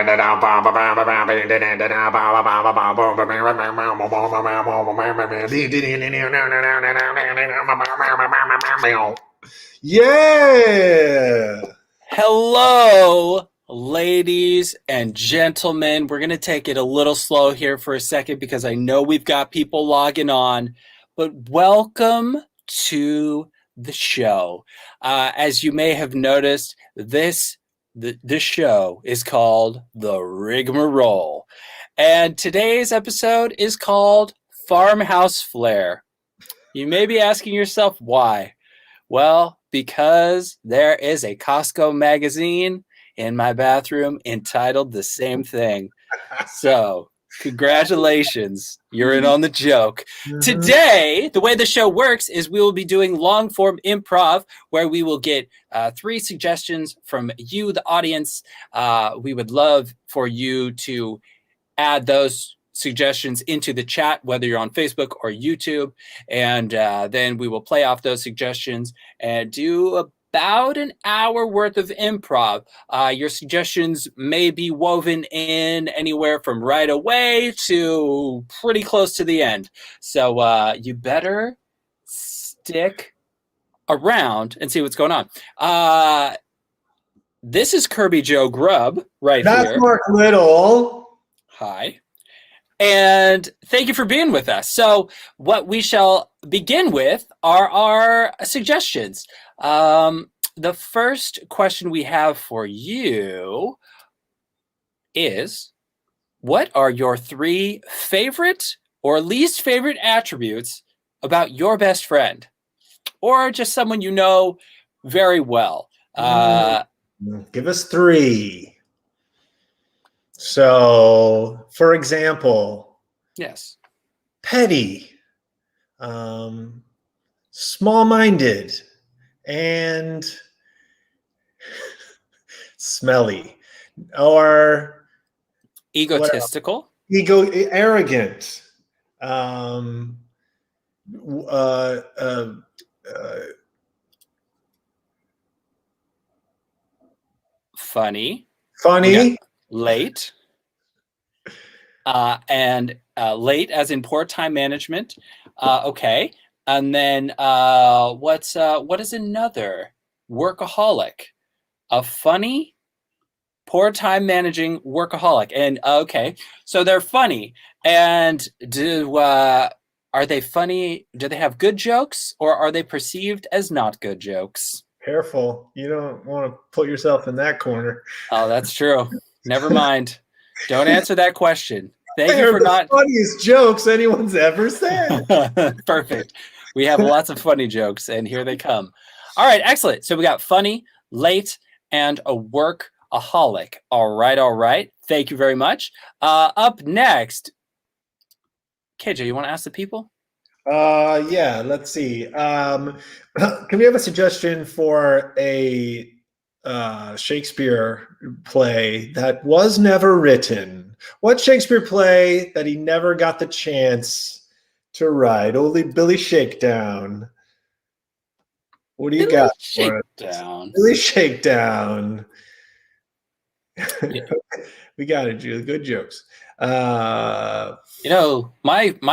Yeah. Hello, ladies and gentlemen. We're going to take it a little slow here for a second because I know we've got people logging on, but welcome to the show. As you may have noticed, this show is called The Rigmarole. And today's episode is called Farmhouse Flair. You may be asking yourself why. Well, because there is a Costco magazine in my bathroom entitled the same thing. So, congratulations. You're in on the joke. Today, the way the show works is we will be doing long form improv where we will get 3 suggestions from you, the audience. We would love for you to add those suggestions into the chat, whether you're on Facebook or YouTube, and then we will play off those suggestions and do about an hour worth of improv. Your suggestions may be woven in anywhere from right away to pretty close to the end. So you better stick around and see what's going on. This is Kirby Joe Grubb right That's here. Mark Little. Hi. And thank you for being with us. So what we shall begin with are our suggestions. The first question we have for you is, what are your 3 favorite or least favorite attributes about your best friend? Or just someone you know very well? Give us 3. So, for example, Yes. petty, small-minded, and smelly, or Egotistical. arrogant, um, uh, uh, uh, Funny. funny. Late. And late as in poor time management. Okay. And then what is another? Workaholic. A funny, poor time managing workaholic. And okay, so they're funny. And are they funny? Do they have good jokes, or are they perceived as not good jokes? Careful. You don't want to put yourself in that corner. Oh, that's true. Never mind. Don't answer that question. Thank you for the not. funniest jokes anyone's ever said. Perfect. We have lots of funny jokes, and here they come. All right, excellent. So we got funny, late, and a workaholic. All right, all right. Thank you very much. Up next, KJ, you want to ask the people? Yeah, let's see. Can we have a suggestion for a Shakespeare play that was never written? What Shakespeare play that he never got the chance to write? Only Billy Shakedown. What do you got? Shakedown. Billy Shakedown. Yeah. We got it, Julie. Good jokes. My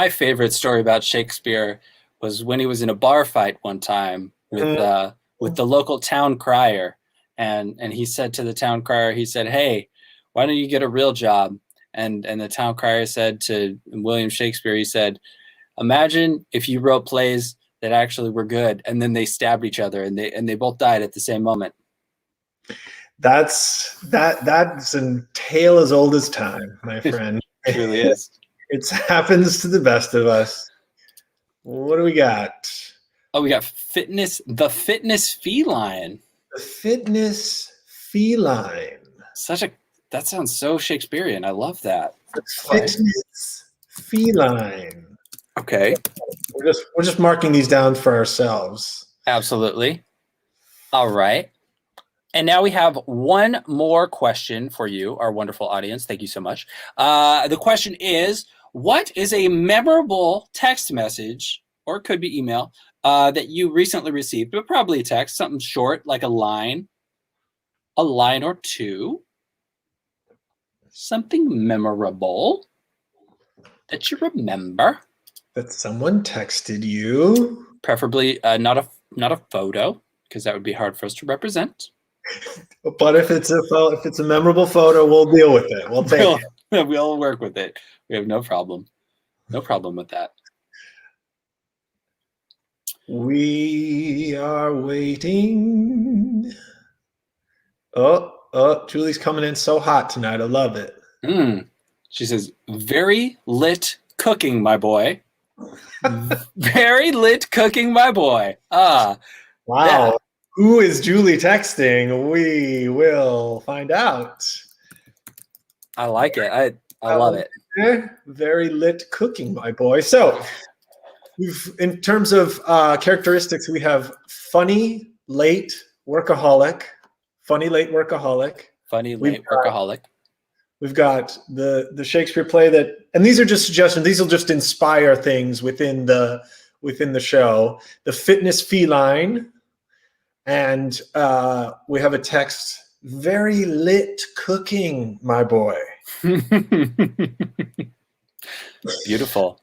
favorite story about Shakespeare was when he was in a bar fight one time with the local town crier, and he said to the town crier, he said, "Hey, why don't you get a real job?" And the town crier said to William Shakespeare, he said, "Imagine if you wrote plays that actually were good, and then they stabbed each other, and they both died at the same moment." That's a tale as old as time, my friend. It truly is. It happens to the best of us. What do we got? Oh, we got the fitness feline. The fitness feline. That sounds so Shakespearean. I love that. The fitness feline. Okay. We're just marking these down for ourselves. Absolutely. All right. And now we have one more question for you, our wonderful audience. Thank you so much. The question is, what is a memorable text message, or it could be email, that you recently received, but probably a text, something short, like a line or two, Something memorable that you remember. That someone texted you. Preferably not a photo, because that would be hard for us to represent. But if it's a memorable photo, we'll deal with it. We'll take it. We'll work with it. We have no problem. No problem with that. We are waiting. Julie's coming in so hot tonight. I love it. She says, very lit cooking, my boy. Very lit cooking, my boy. Wow. Yeah. Who is Julie texting? We will find out. I like it. I love it. Very lit cooking, my boy. So, in terms of characteristics, we have funny, late workaholic. Funny, late workaholic. Funny, late workaholic. We've got the Shakespeare play that, and these are just suggestions. These will just inspire things within the show. The fitness feline, and we have a text. Very lit cooking, my boy. Beautiful.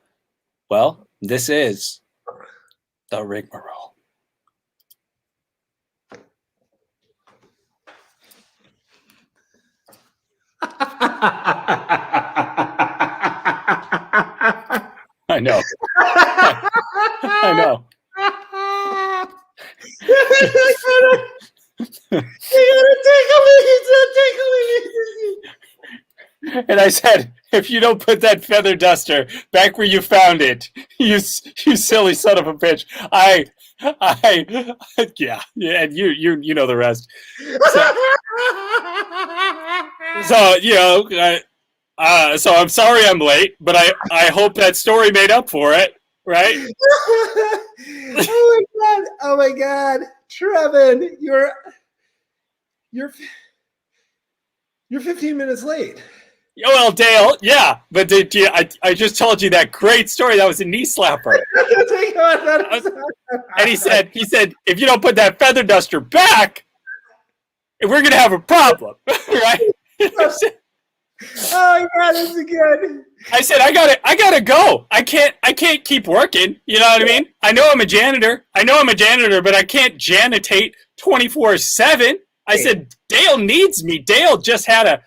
Well, this is the rigmarole. I know. I know. And I said, if you don't put that feather duster back where you found it, you silly son of a bitch. Yeah, and you know the rest. So you know, so I'm sorry I'm late, but I hope that story made up for it, right? Oh my god, Trevin, you're 15 minutes late. Well, Dale, yeah, but I just told you that great story. That was a knee slapper. And he said, if you don't put that feather duster back, we're gonna have a problem, right? Oh my god, this is good. I said, I gotta go. I can't keep working. You know what I mean? I know I'm a janitor, but I can't janitate 24/7. I said, Dale needs me. Dale just had a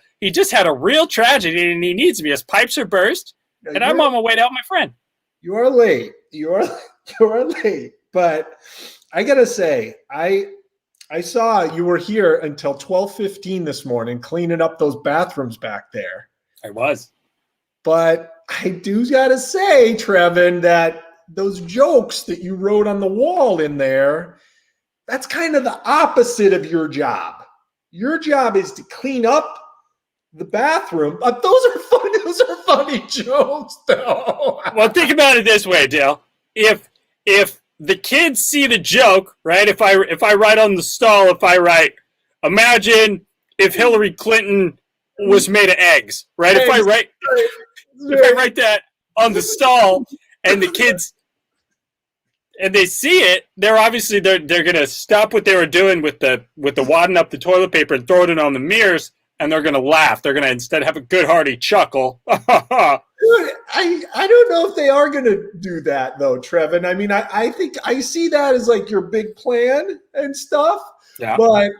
real tragedy, and he needs me. His pipes are burst, and I'm on my way to help my friend. You are late. You are late. But I gotta say, I saw you were here until 12:15 this morning, cleaning up those bathrooms back there. I was. But I do gotta say, Trevin, that those jokes that you wrote on the wall in there, that's kind of the opposite of your job. Your job is to clean up the bathroom. But those are fun. Those are funny jokes, though. Well, think about it this way, Dale. If the kids see the joke, right? If I write on the stall, imagine if Hillary Clinton was made of eggs, right? If I write that on the stall, and the kids, and they see it, they're gonna stop what they were doing with the wadding up the toilet paper and throwing it on the mirrors, and they're gonna laugh. They're gonna instead have a good hearty chuckle. Dude, I don't know if they are gonna do that though, Trevin. I mean, I think I see that as like your big plan and stuff. Yeah. But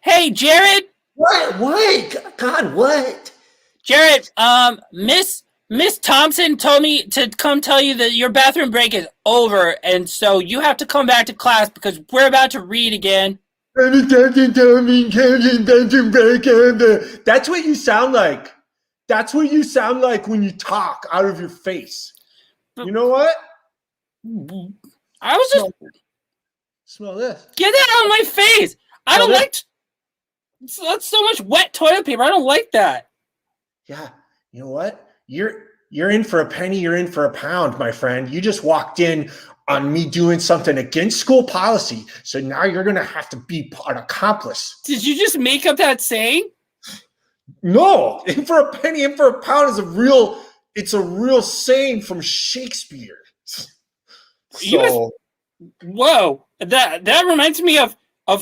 Hey, Jared. what? God, what? Jared, Miss Thompson told me to come tell you that your bathroom break is over, and so you have to come back to class because we're about to read again. That's what you sound like. That's what you sound like when you talk out of your face. You know what? I was just smell this. Get that out of my face. I don't like. That's so much wet toilet paper. I don't like that. Yeah, you know what? You're in for a penny, you're in for a pound, my friend. You just walked in on me doing something against school policy, so now you're gonna have to be an accomplice. Did you just make up that saying? No, in for a penny, in for a pound is a real It's a real saying from Shakespeare. You must, So whoa, that reminds me of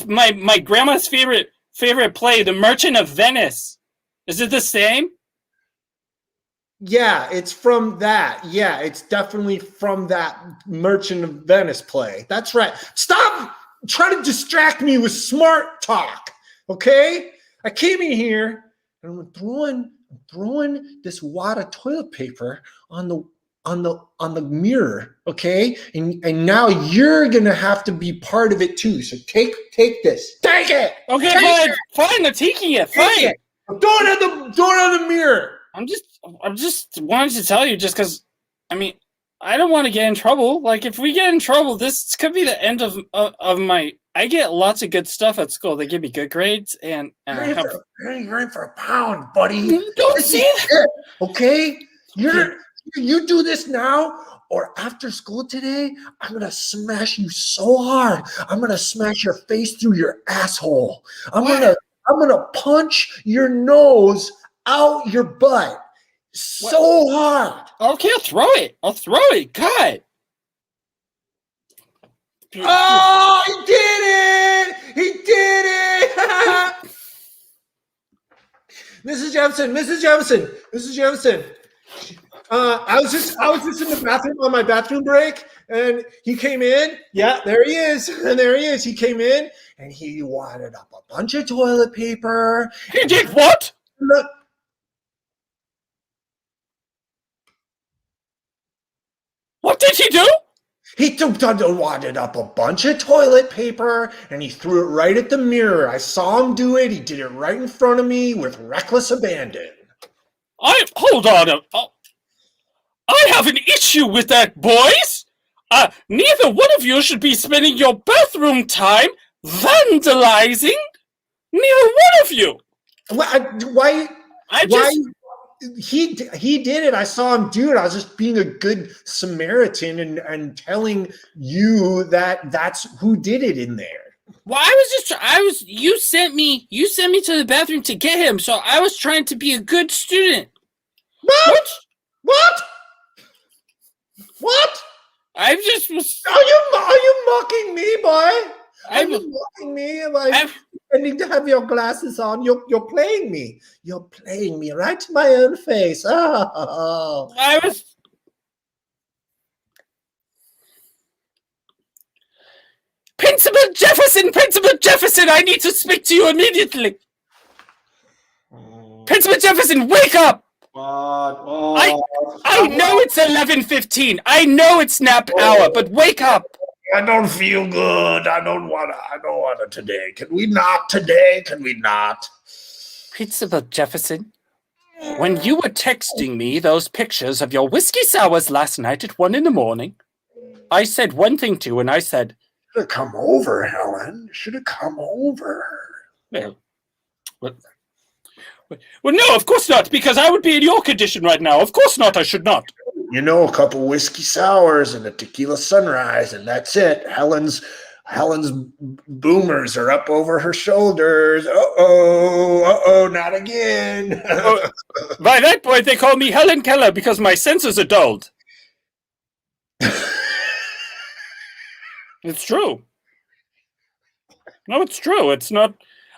my grandma's favorite play, The Merchant of Venice. Is it the same? yeah, it's from that. Yeah, it's definitely from that Merchant of Venice play. That's right. Stop trying to distract me with smart talk. Okay? I came in here and I'm throwing this wad of toilet paper on the mirror, okay? And now you're gonna have to be part of it too. So take this. Take it. Okay, Take fine. I'm taking it. Fine. it. Throw it on the mirror. I'm just wanted to tell you, just because, I mean, I don't want to get in trouble. Like, if we get in trouble, this could be the end of my. I get lots of good stuff at school. They give me good grades, and I have. You're in for a pound, buddy. Don't see it. Okay, you do this now, or after school today, I'm gonna smash you so hard. I'm gonna smash your face through your asshole. I'm gonna punch your nose out your butt so hard. Okay, I'll throw it. God. Oh, he did it! He did it! Mrs. Jefferson. I was just in the bathroom on my bathroom break, and he came in. Yeah, there he is. And there he is. He came in and he wadded up a bunch of toilet paper. He did what? Look. What did he do? He wadded up a bunch of toilet paper and he threw it right at the mirror. I saw him do it. He did it right in front of me with reckless abandon. Hold on. I have an issue with that, boys. Neither one of you should be spending your bathroom time vandalizing. Neither one of you. Why? He did it. I saw him do it. I was just being a good Samaritan and telling you that that's who did it in there. Well, you sent me to the bathroom to get him, so I was trying to be a good student. What? I just was. Are you mocking me, boy? Are you mocking me? Like, pretending to have your glasses on. You're playing me. You're playing me right to my own face. Oh. I was. Principal Jefferson, I need to speak to you immediately. Principal Jefferson, wake up! I know it's 11:15. I know it's nap hour, but wake up. I don't feel good. I don't want it today. Can we not today? Can we not? Principal Jefferson, when you were texting me those pictures of your whiskey sours last night at 1 a.m, I said one thing to you, and I said, "Should have come over, Helen. Should have come over." Well, no, of course not, because I would be in your condition right now. Of course not, I should not. You know, a couple whiskey sours and a tequila sunrise, and that's it. Helen's boomers are up over her shoulders. Uh-oh, not again. By that point, they call me Helen Keller because my senses are dulled. It's true. No, it's true. It's not.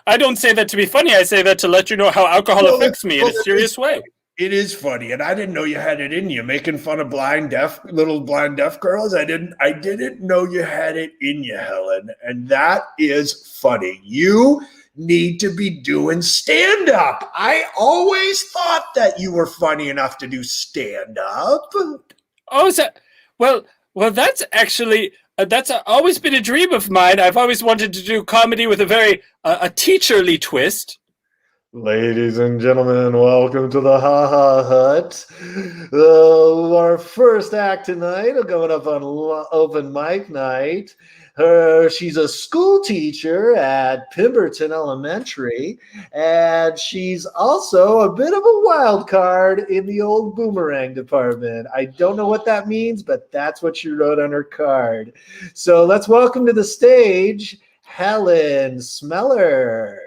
I don't say that to be funny. I say that to let you know how alcohol affects me in a serious way. It is funny, and I didn't know you had it in you, making fun of little blind deaf girls. I didn't know you had it in you, Helen, and that is funny. You need to be doing stand-up. I always thought that you were funny enough to do stand-up. Oh, is that? Well, that's actually. That's always been a dream of mine. I've always wanted to do comedy with a very a teacherly twist. Ladies and gentlemen, welcome to the Ha Ha Hut. Our first act tonight, coming up on open mic night. She's a school teacher at Pemberton Elementary, and she's also a bit of a wild card in the old boomerang department. I don't know what that means, but that's what she wrote on her card. So let's welcome to the stage, Helen Smeller.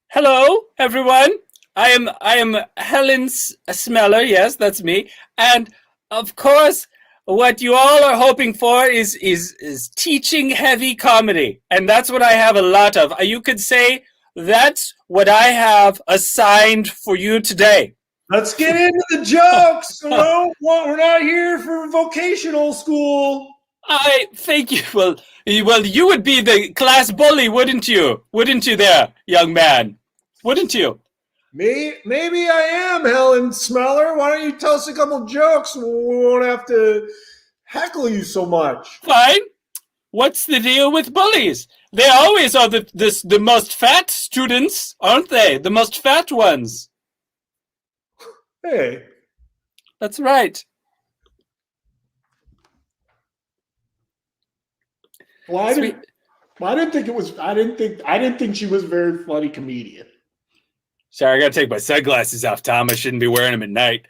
Hello, everyone. I am Helen Smeller. Yes, that's me. And of course, what you all are hoping for is teaching heavy comedy, and that's what I have a lot of. You could say that's what I have assigned for you today. Let's get into the jokes. We're not here for vocational school. I thank you. Well, you would be the class bully, wouldn't you? Wouldn't you, there, young man? Wouldn't you? Maybe I am, Helen Smeller. Why don't you tell us a couple jokes? We won't have to heckle you so much. Fine. What's the deal with bullies? They always are the most fat students, aren't they? The most fat ones. Hey, That's right. well, I didn't think she was a very funny comedian. Sorry, I gotta take my sunglasses off, Tom. I shouldn't be wearing them at night.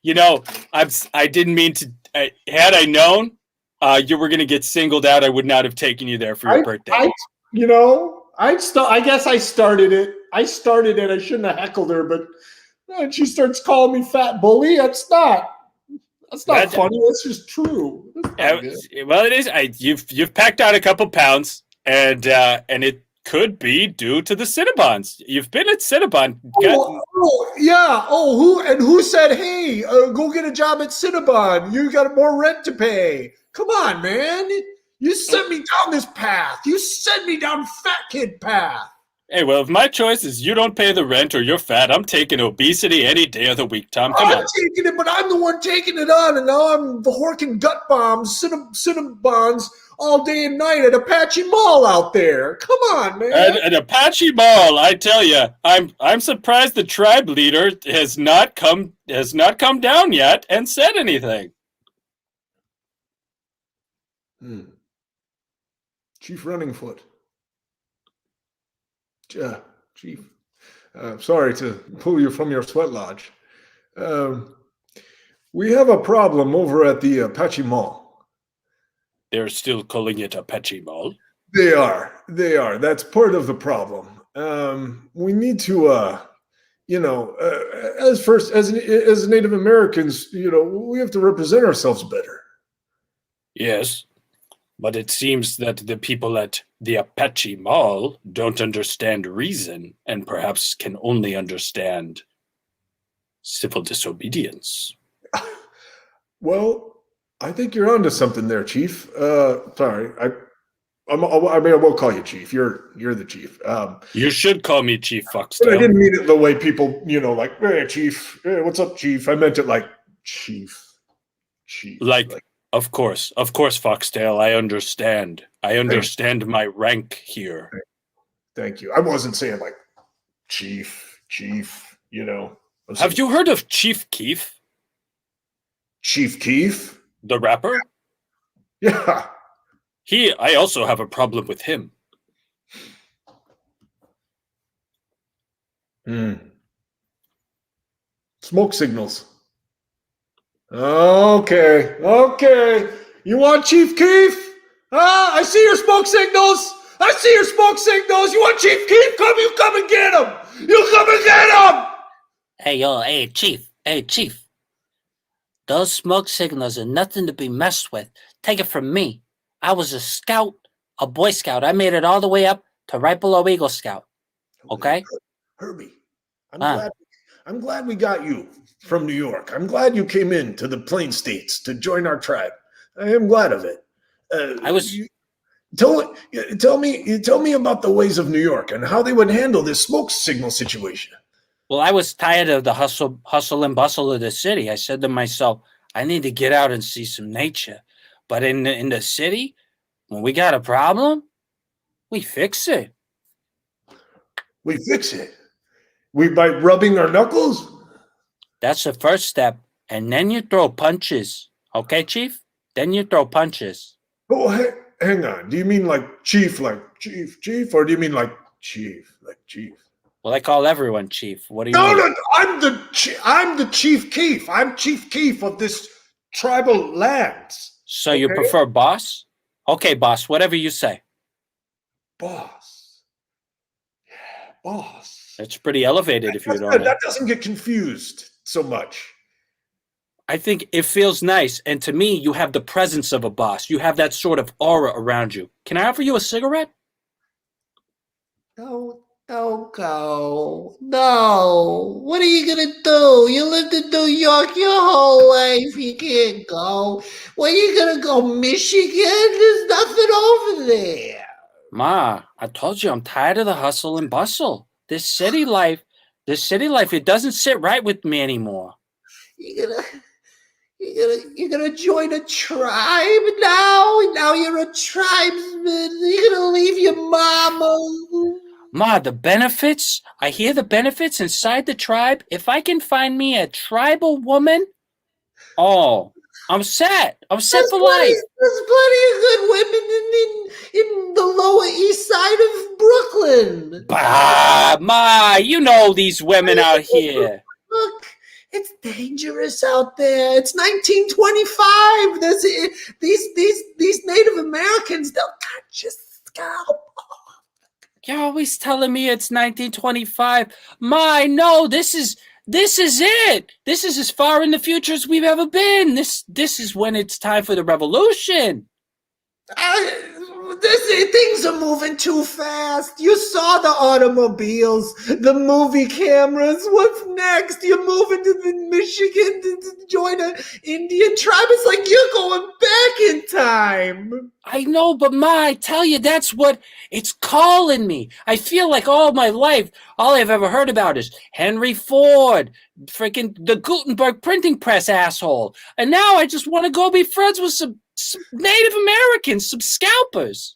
You know, I didn't mean to. Had I known you were gonna get singled out, I would not have taken you there for your birthday. I guess I started it. I shouldn't have heckled her, but she starts calling me fat bully. That's not funny. That's just true. Well, it is. You've packed out a couple pounds, and it could be due to the Cinnabons. You've been at Cinnabon. Yeah. Who said, hey, go get a job at Cinnabon? You got more rent to pay. Come on, man. You sent me down this path. You sent me down fat kid path. Hey, well, if my choice is you don't pay the rent or you're fat, I'm taking obesity any day of the week, Tom. Come on. I'm taking it, but I'm the one taking it on, and now I'm the horking gut bombs, Cinnabons all day and night at Apache Mall out there. Come on, man. At Apache Mall, I tell you, I'm surprised the tribe leader has not come down yet and said anything. Chief Running Foot. Chief. Sorry to pull you from your sweat lodge. We have a problem over at the Apache Mall. They're still calling it Apache Mall? They are. That's part of the problem. We need to, as Native Americans, we have to represent ourselves better. Yes, but it seems that the people at the Apache Mall don't understand reason and perhaps can only understand civil disobedience. Well, I think you're onto something there, Chief. Sorry, I will call you Chief. You're the Chief. You should call me Chief Foxtail. But I didn't mean it the way people, like, hey, Chief. Hey, what's up, Chief? I meant it like Chief. Like of course, Foxtail. I understand. I understand my rank here. Thank you. I wasn't saying like Chief. Have you heard of Chief Keef? Chief Keef? The rapper? Yeah. I also have a problem with him. Smoke signals. Okay. You want Chief Keef? I see your smoke signals. You want Chief Keef? You come and get him. Hey, Chief. Those smoke signals are nothing to be messed with. Take it from me. I was a scout, a Boy Scout. I made it all the way up to right below Eagle Scout. Okay? Herbie, I'm glad we got you from New York. I'm glad you came in to the Plain States to join our tribe. I am glad of it. Tell me about the ways of New York and how they would handle this smoke signal situation. Well, I was tired of the hustle and bustle of the city. I said to myself, I need to get out and see some nature. But in the city, when we got a problem, we fix it. We fix it? By rubbing our knuckles? That's the first step. And then you throw punches. Okay, Chief? Then you throw punches. Oh, hang on. Do you mean like chief, or do you mean like chief, Well, I call everyone Chief. What do you mean? No, I'm the Chief Keef. I'm Chief Keef of this tribal lands. So you prefer boss? Okay, boss, whatever you say. Boss. Yeah, boss. It's pretty elevated if you don't know. That doesn't get confused so much. I think it feels nice. And to me, you have the presence of a boss. You have that sort of aura around you. Can I offer you a cigarette? No, don't go. No. What are you gonna do? You lived in New York your whole life. You can't go. Where you gonna go? Michigan? There's nothing over there. Ma, I told you I'm tired of the hustle and bustle. This city life, it doesn't sit right with me anymore. You're gonna join a tribe now? Now you're a tribesman. You're gonna leave your mama. Ma, the benefits, I hear the benefits inside the tribe. If I can find me a tribal woman, oh, I'm set. I'm set for life. There's plenty of good women in the Lower East Side of Brooklyn. Bah, Ma, you know these women out here. Look, it's dangerous out there. It's 1925. These Native Americans, they'll cut your scalp. You're always telling me it's 1925. Ma, no, this is it. This is as far in the future as we've ever been. This is when it's time for the revolution. Things are moving too fast. You saw the automobiles, the movie cameras. What's next? You're moving to the Michigan to join an Indian tribe. It's like you're going back in time. I know, but Ma, I tell you, that's what it's calling me. I feel like all my life, all I've ever heard about is Henry Ford, freaking the Gutenberg printing press asshole. And now I just want to go be friends with some Native Americans, some scalpers.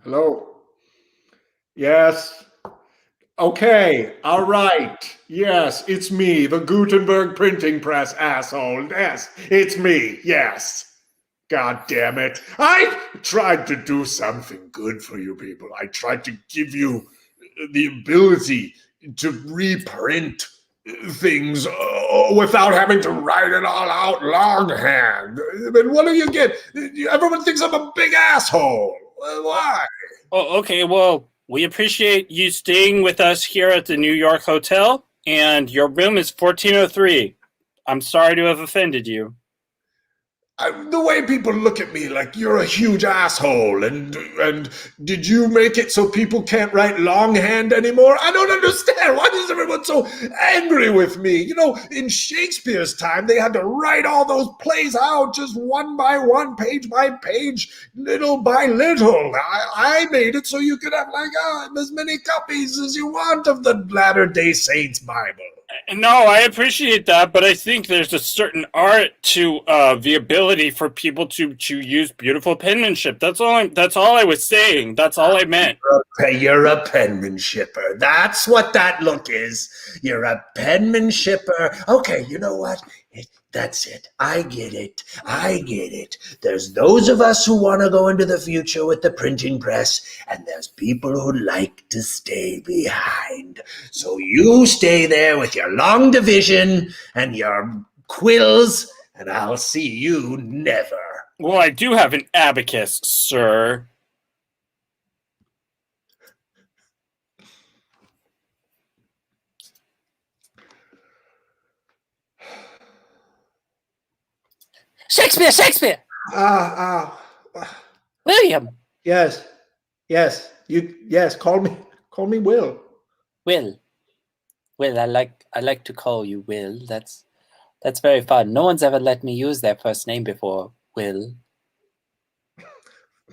Hello. Yes. Okay. All right. Yes, it's me, the Gutenberg printing press asshole. Yes, it's me. Yes. God damn it. I tried to do something good for you people. I tried to give you the ability to reprint things without having to write it all out longhand. But what do you get? Everyone thinks I'm a big asshole. Why? Oh, okay. Well, we appreciate you staying with us here at the New York Hotel, and your room is 1403. I'm sorry to have offended you. The way people look at me like you're a huge asshole, and did you make it so people can't write longhand anymore? I don't understand. Why is everyone so angry with me? You know, in Shakespeare's time, they had to write all those plays out just one by one, page by page, little by little. I made it so you could have like as many copies as you want of the Latter-day Saints Bible. No, I appreciate that, but I think there's a certain art to the ability for people to use beautiful penmanship. That's all I was saying. That's all I meant. You're a penmanshipper. That's what that look is. You're a penmanshipper. Okay, you know what? That's it. I get it. I get it. There's those of us who want to go into the future with the printing press, and there's people who like to stay behind. So you stay there with your long division and your quills, and I'll see you never. Well, I do have an abacus, sir. Shakespeare, Shakespeare! William! Yes. Call me Will. Will, I like to call you Will. That's very fun. No one's ever let me use their first name before. Will.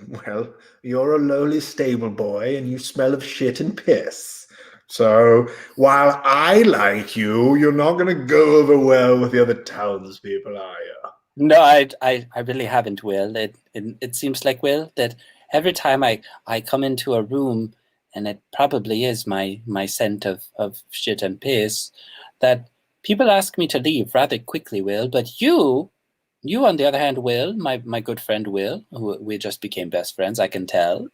Well, you're a lowly stable boy and you smell of shit and piss. So while I like you, you're not going to go over well with the other townspeople, are you? No, I really haven't, Will. It seems like, Will, that every time I come into a room, and it probably is my scent of shit and piss, that people ask me to leave rather quickly, Will. But you on the other hand, Will, my good friend Will, who we just became best friends, I can tell.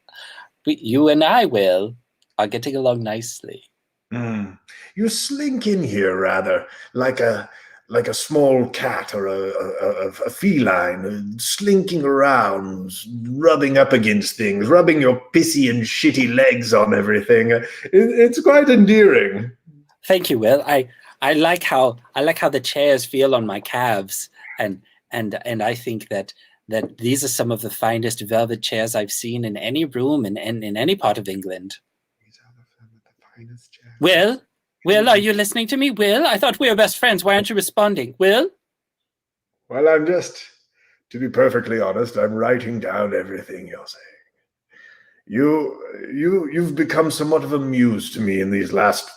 You and I, Will, are getting along nicely. You slink in here rather like a like a small cat or a feline slinking around, rubbing up against things, rubbing your pissy and shitty legs on everything. It's quite endearing. Thank you, Will. I like how the chairs feel on my calves, and I think that these are some of the finest velvet chairs I've seen in any room in any part of England. These are the finest chairs. Will, are you listening to me? Will, I thought we were best friends. Why aren't you responding? Will? Well, to be perfectly honest, I'm writing down everything you're saying. You've become somewhat of a muse to me in these last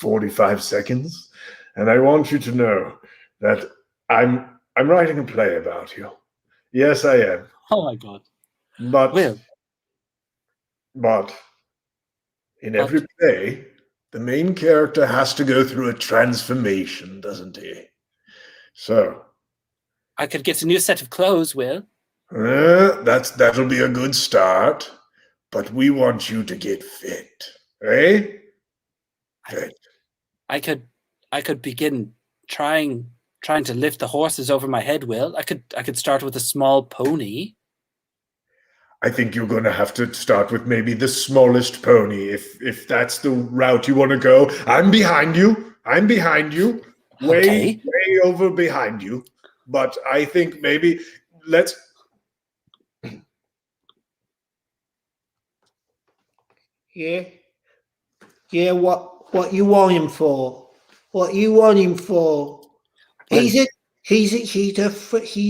45 seconds, and I want you to know that I'm writing a play about you. Yes, I am. Oh my God. But Will. In every play, the main character has to go through a transformation, doesn't he? So I could get a new set of clothes, Will. that'll be a good start, but we want you to get fit, eh? Fit. I could begin trying to lift the horses over my head, Will. I could start with a small pony. I think you're going to have to start with maybe the smallest pony, if that's the route you want to go. I'm behind you. Okay. Way over behind you. But I think maybe let's... Yeah? Yeah, what you want him for? What you want him for? He's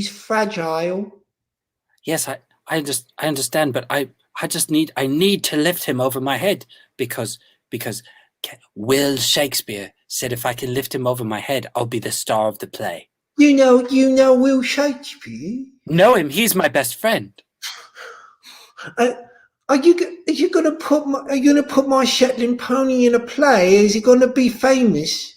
fragile. Yes, I understand, but I need to lift him over my head because Will Shakespeare said if I can lift him over my head, I'll be the star of the play. You know Will Shakespeare? Know him? He's my best friend. Are you gonna put my Shetland pony in a play? Is he gonna be famous?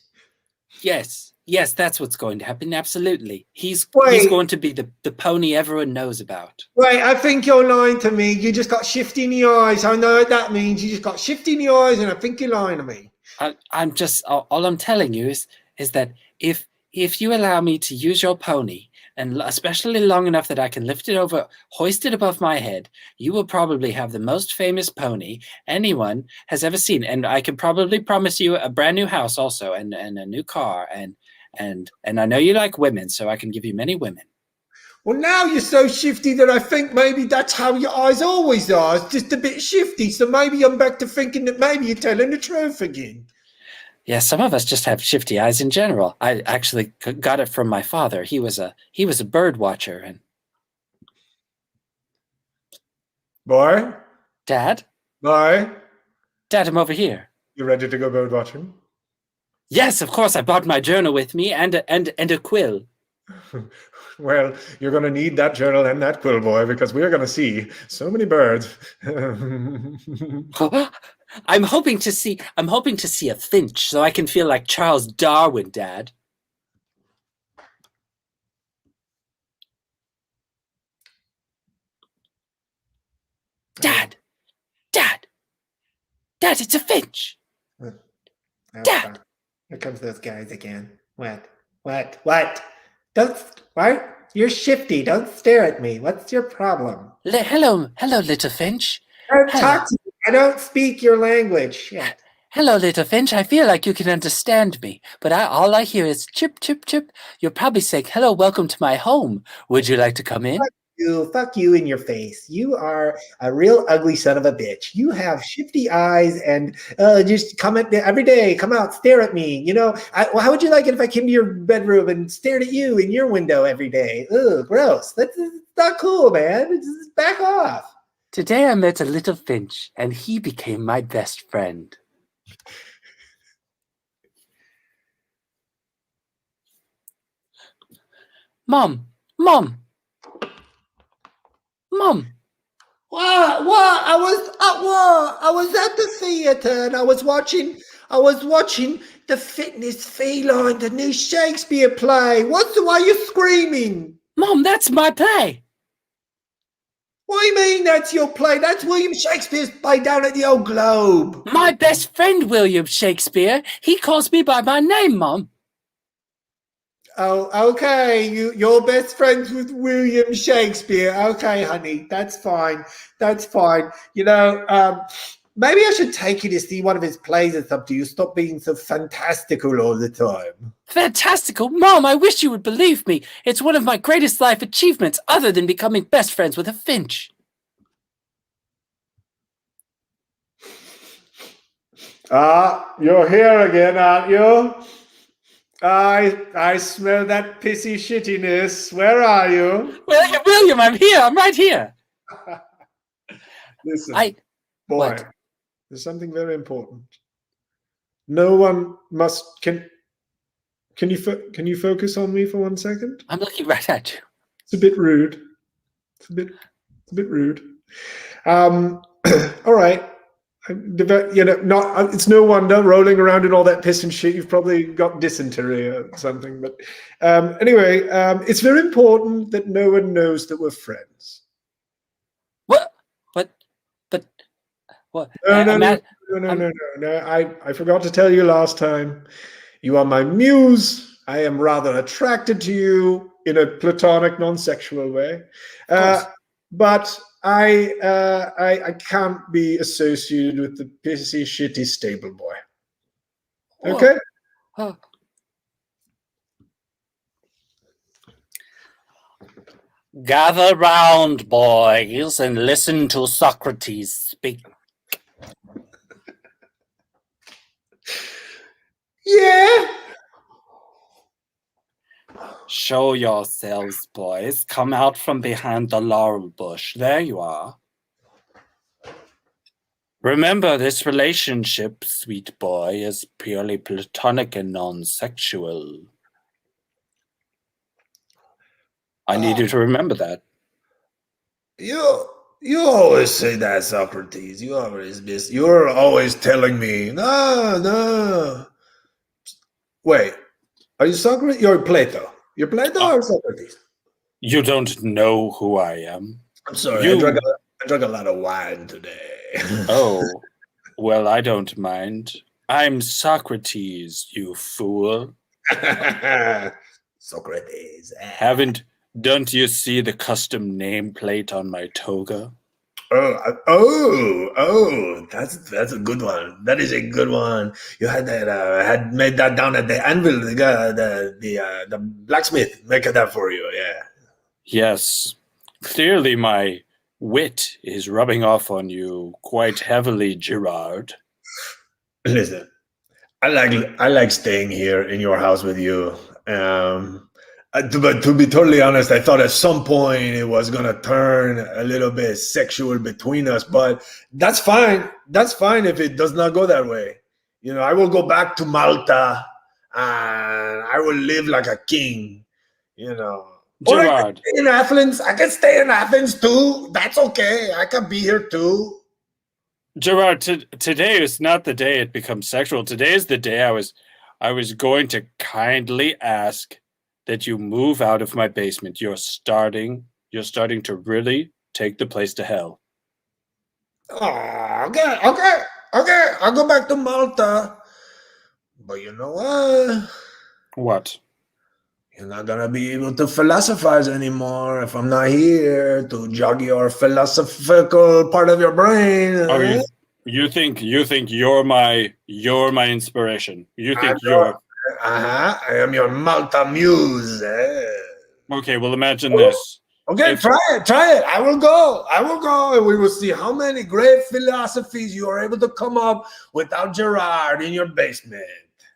Yes, that's what's going to happen. Absolutely. He's Wait. going to be the pony everyone knows about. Wait, I think you're lying to me. You just got shifty in the eyes. I know what that means. You just got shifty in the eyes, and I think you're lying to me. I'm just all I'm telling you is that if you allow me to use your pony, and especially long enough that I can lift it over, hoist it above my head, you will probably have the most famous pony anyone has ever seen. And I can probably promise you a brand new house also, and a new car, and I know you like women, so I can give you many women. Well, now you're so shifty that I think maybe that's how your eyes always are. It's just a bit shifty. So maybe I'm back to thinking that maybe you're telling the truth again. Yeah, some of us just have shifty eyes in general. I actually got it from my father. He was a bird watcher. And Boy? Dad, Boy? I'm over here. You ready to go bird watching? Yes, of course. I brought my journal with me and a quill. Well, you're going to need that journal and that quill, boy, because we're going to see so many birds. I'm hoping to see a finch so I can feel like Charles Darwin, Dad. Dad, it's a finch. Dad. Here comes those guys again. What? What? You're shifty. Don't stare at me. What's your problem? Hello, little finch. Don't talk to me. I don't speak your language. Shit. Hello, little finch. I feel like you can understand me, but all I hear is chip, chip, chip. You're probably saying, hello, welcome to my home. Would you like to come in? Fuck you in your face. You are a real ugly son of a bitch. You have shifty eyes and just come at every day. Come out, stare at me. How would you like it if I came to your bedroom and stared at you in your window every day? Ugh, gross. That's not cool, man. Just back off. Today I met a little finch, and he became my best friend. Mom. What? I was at the theater and I was watching the Fitness Feline, the new Shakespeare play. Why are you screaming? Mom, that's my play. What do you mean that's your play? That's William Shakespeare's play down at the Old Globe. My best friend, William Shakespeare. He calls me by my name, Mom. Oh, okay. You're best friends with William Shakespeare. Okay, honey, that's fine. That's fine. Maybe I should take you to see one of his plays or something. You stop being so fantastical all the time. Fantastical. Mom, I wish you would believe me. It's one of my greatest life achievements other than becoming best friends with a finch. You're here again, aren't you? I smell that pissy shittiness. Where are you? William, I'm here. I'm right here. Listen, boy, What? there's something very important. No one must. Can you focus on me for 1 second? I'm looking right at you. It's a bit rude. It's a bit rude. All right. It's no wonder rolling around in all that piss and shit. You've probably got dysentery or something. But anyway, it's very important that no one knows that we're friends. What? But what? No. I forgot to tell you last time. You are my muse. I am rather attracted to you in a platonic, non-sexual way. But I can't be associated with the pissy, shitty stable boy. Okay? Oh. Gather round, boys, and listen to Socrates speak. Yeah. Show yourselves, boys. Come out from behind the laurel bush. There you are. Remember, this relationship, sweet boy, is purely platonic and non-sexual. I need you to remember that. You always say that, Socrates. You're always telling me, no. Wait, are you Socrates? You're Plato. You're Plato or Socrates? You don't know who I am. I'm sorry, I drank a lot of wine today. Oh, well, I don't mind. I'm Socrates, you fool. Socrates. Don't you see the custom nameplate on my toga? Oh, that's a good one. That is a good one. You had that had made that down at the anvil. The blacksmith making that for you. Yeah. Yes. Clearly my wit is rubbing off on you quite heavily, Gerard. Listen, I like staying here in your house with you. But to be totally honest, I thought at some point it was gonna turn a little bit sexual between us, but that's fine. That's fine if it does not go that way. I will go back to Malta and I will live like a king. Or I can stay in Athens. I can stay in Athens too. That's okay. I can be here too. Gerard, today is not the day it becomes sexual. Today is the day I was going to kindly ask that you move out of my basement. You're starting to really take the place to hell. Oh, okay. I'll go back to Malta. But you know what? What? You're not gonna be able to philosophize anymore if I'm not here to jog your philosophical part of your brain. Oh, you think you're my inspiration? You think you're? I am your Malta muse. Okay, well, imagine this. Okay, try it. I will go, and we will see how many great philosophies you are able to come up without Gerard in your basement.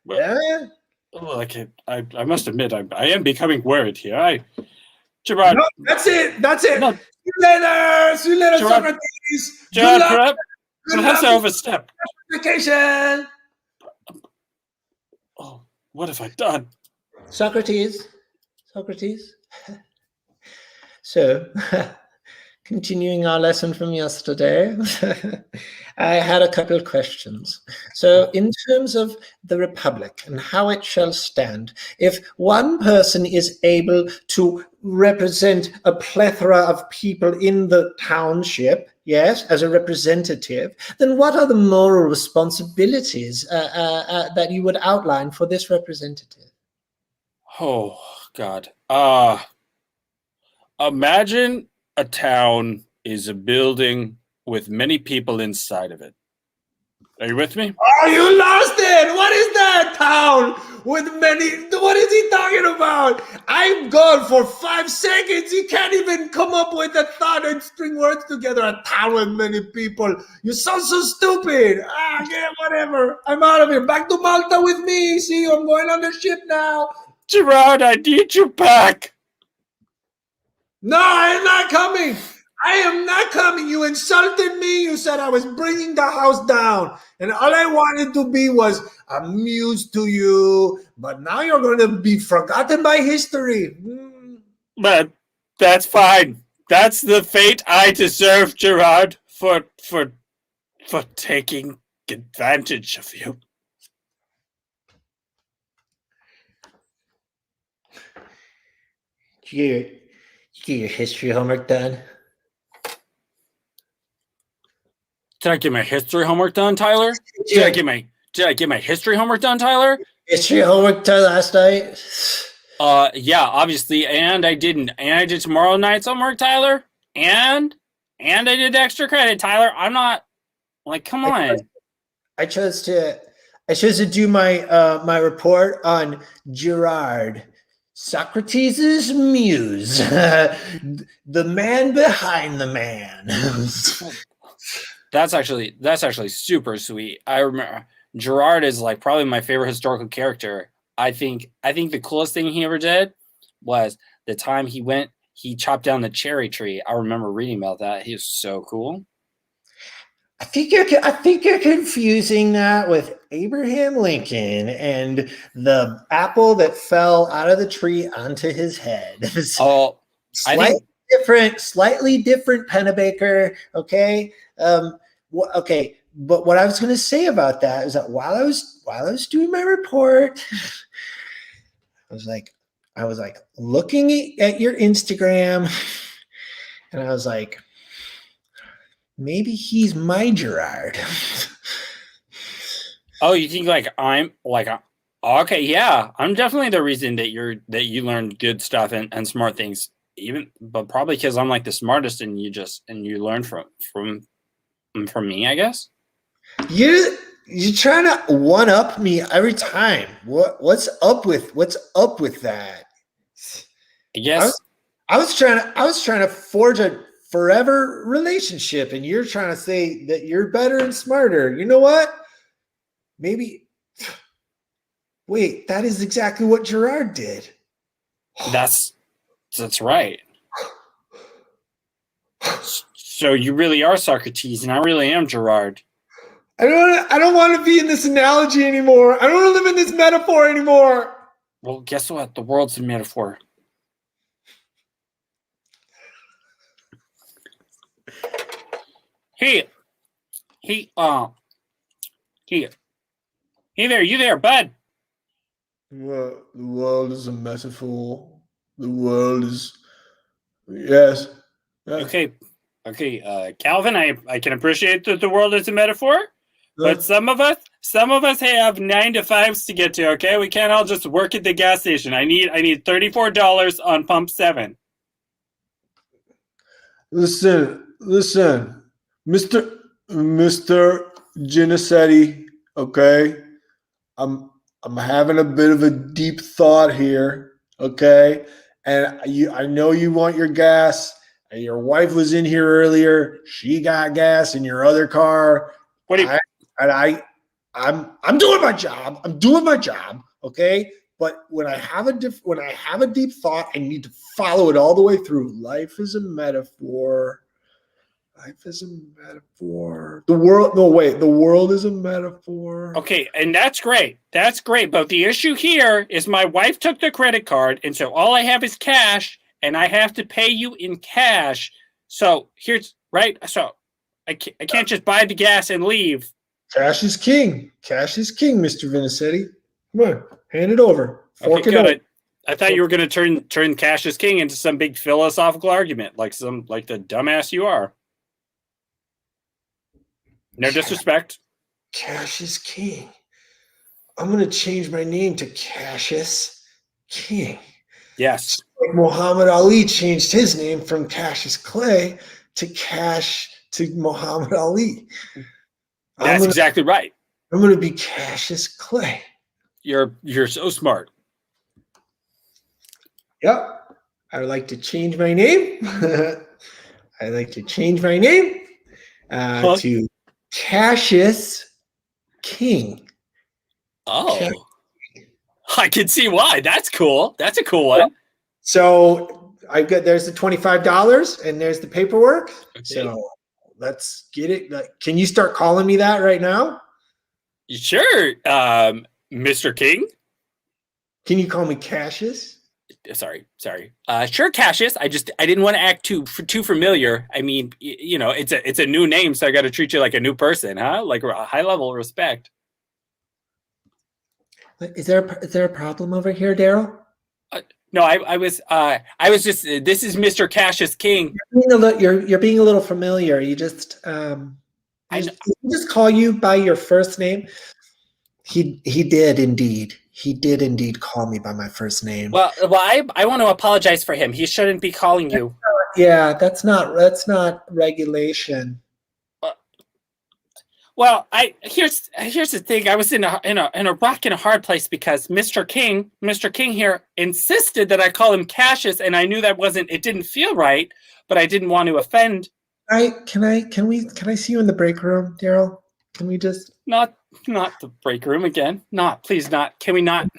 Well, yeah. Well, I must admit, I am becoming worried here. Gerard. No, that's it. No. See you later, Gerard, Socrates. Gerard, perhaps I overstepped. Vacation. Oh, what have I done? Socrates. So, continuing our lesson from yesterday, I had a couple of questions. So, in terms of the Republic and how it shall stand, if one person is able to represent a plethora of people in the township, yes, as a representative, then what are the moral responsibilities that you would outline for this representative? Oh God. Imagine a town is a building with many people inside of it. Are you with me? Oh, you lost it! What is that town with many? What is he talking about? I'm gone for 5 seconds. You can't even come up with a thought and string words together. A town with many people. You sound so stupid. Yeah, whatever. I'm out of here. Back to Malta with me. See you. I'm going on the ship now. Gerard, I need you back. No, I'm not coming. I am not coming. You insulted me. You said I was bringing the house down. And all I wanted to be was amused to you. But now you're going to be forgotten by history. But that's fine. That's the fate I deserve, Gerard, for taking advantage of you. Did you get your history homework done? Did I get my history homework done, Tyler? Did I get my history homework done, Tyler? History homework done last night? Yeah, obviously, and I didn't. And I did tomorrow night's homework, Tyler. And I did extra credit, Tyler. I'm not like, come on. I chose to do my report on Gerard, Socrates' muse, the man behind the man. That's actually super sweet. I remember Gerard is like probably my favorite historical character. I think the coolest thing he ever did was the time he chopped down the cherry tree. I remember reading about that. He was so cool. I think you're confusing that with Abraham Lincoln and the apple that fell out of the tree onto his head. Oh, Slightly different Pennebaker. Okay. Okay. But what I was going to say about that is that while I was doing my report, I was like looking at your Instagram, and I was like, maybe he's my Gerard. Oh, you think like I'm like okay, yeah. I'm definitely the reason that you learned good stuff and smart things. But probably because I'm like the smartest, and you learn from me, I guess. You're trying to one up me every time. What's up with that? I guess I was trying to forge a forever relationship, and you're trying to say that you're better and smarter. You know what? Maybe. Wait, that is exactly what Gerard did. that's right. So you really are Socrates, and I really am Gerard. I don't want to be in this analogy anymore. I don't want to live in this metaphor anymore. Well, guess what? The world's a metaphor. Hey there, you there, bud? The world is a metaphor. The world is, yes. Okay, Calvin, I can appreciate that the world is a metaphor, but some of us have 9 to 5s to get to. Okay, we can't all just work at the gas station. I need $34 on pump 7. Listen, Mr. Ginesetti, okay? I'm having a bit of a deep thought here, okay? And I know you want your gas. And your wife was in here earlier. She got gas in your other car. What do you? I'm doing my job. I'm doing my job, okay? But when I have a deep thought, I need to follow it all the way through. Life is a metaphor. Life is a metaphor. The world is a metaphor. Okay, and that's great. That's great. But the issue here is my wife took the credit card, and so all I have is cash, and I have to pay you in cash. So here's right. So I can't just buy the gas and leave. Cash is king. Cash is king, Mr. Vinicetti. Come on, hand it over. Fork it over. I thought you were going to turn cash is king into some big philosophical argument, like the dumbass you are. No disrespect. Cash is king. I'm going to change my name to Cassius. King. Yes. Like Muhammad Ali changed his name from Cassius Clay to Muhammad Ali. That's exactly right. I'm gonna be Cassius Clay. You're so smart. Yep. I would like to change my name. I'd like to change my name to Cassius King. Oh. I can see why. That's cool. That's a cool one. So there's the $25 and there's the paperwork. Okay. So let's get it. Can you start calling me that right now? Sure, Mr. King. Can you call me Cassius? Sorry. Sure, Cassius. I didn't want to act too familiar. I mean, it's a new name, so I got to treat you like a new person, huh? Like a high level of respect. Is there a problem over here, Daryl? No, I was just. This is Mr. Cassius King. You're being a little familiar. You just just call you by your first name. He did indeed. He did indeed call me by my first name. Well, I want to apologize for him. He shouldn't be calling you. Yeah, that's not regulation. Well, here's the thing. I was in a rock and a hard place because Mr. King here insisted that I call him Cassius, and I knew it didn't feel right, but I didn't want to offend. Can I see you in the break room, Daryl? Can we just not the break room again? Please not. Can we not?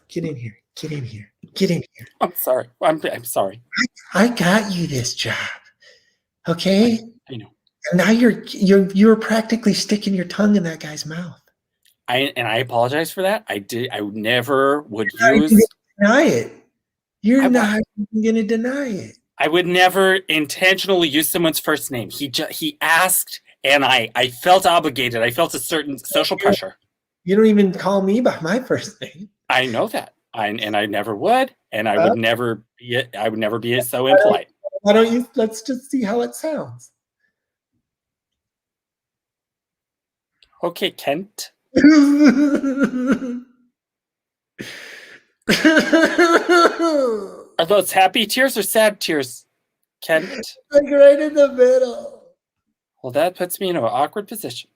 Get in here. Get in here. Get in here. I'm sorry. I'm sorry. I got you this job. Okay? I know. And now you're practically sticking your tongue in that guy's mouth. I apologize for that. I never would use. Deny it. You're not going to deny it. I would never intentionally use someone's first name. He asked, and I felt obligated. I felt a certain social pressure. You don't even call me by my first name. I know that. I never would, and I would never be so impolite. Why don't you? Let's just see how it sounds. Okay, Kent. Are those happy tears or sad tears, Kent? Like right in the middle. Well, that puts me in an awkward position.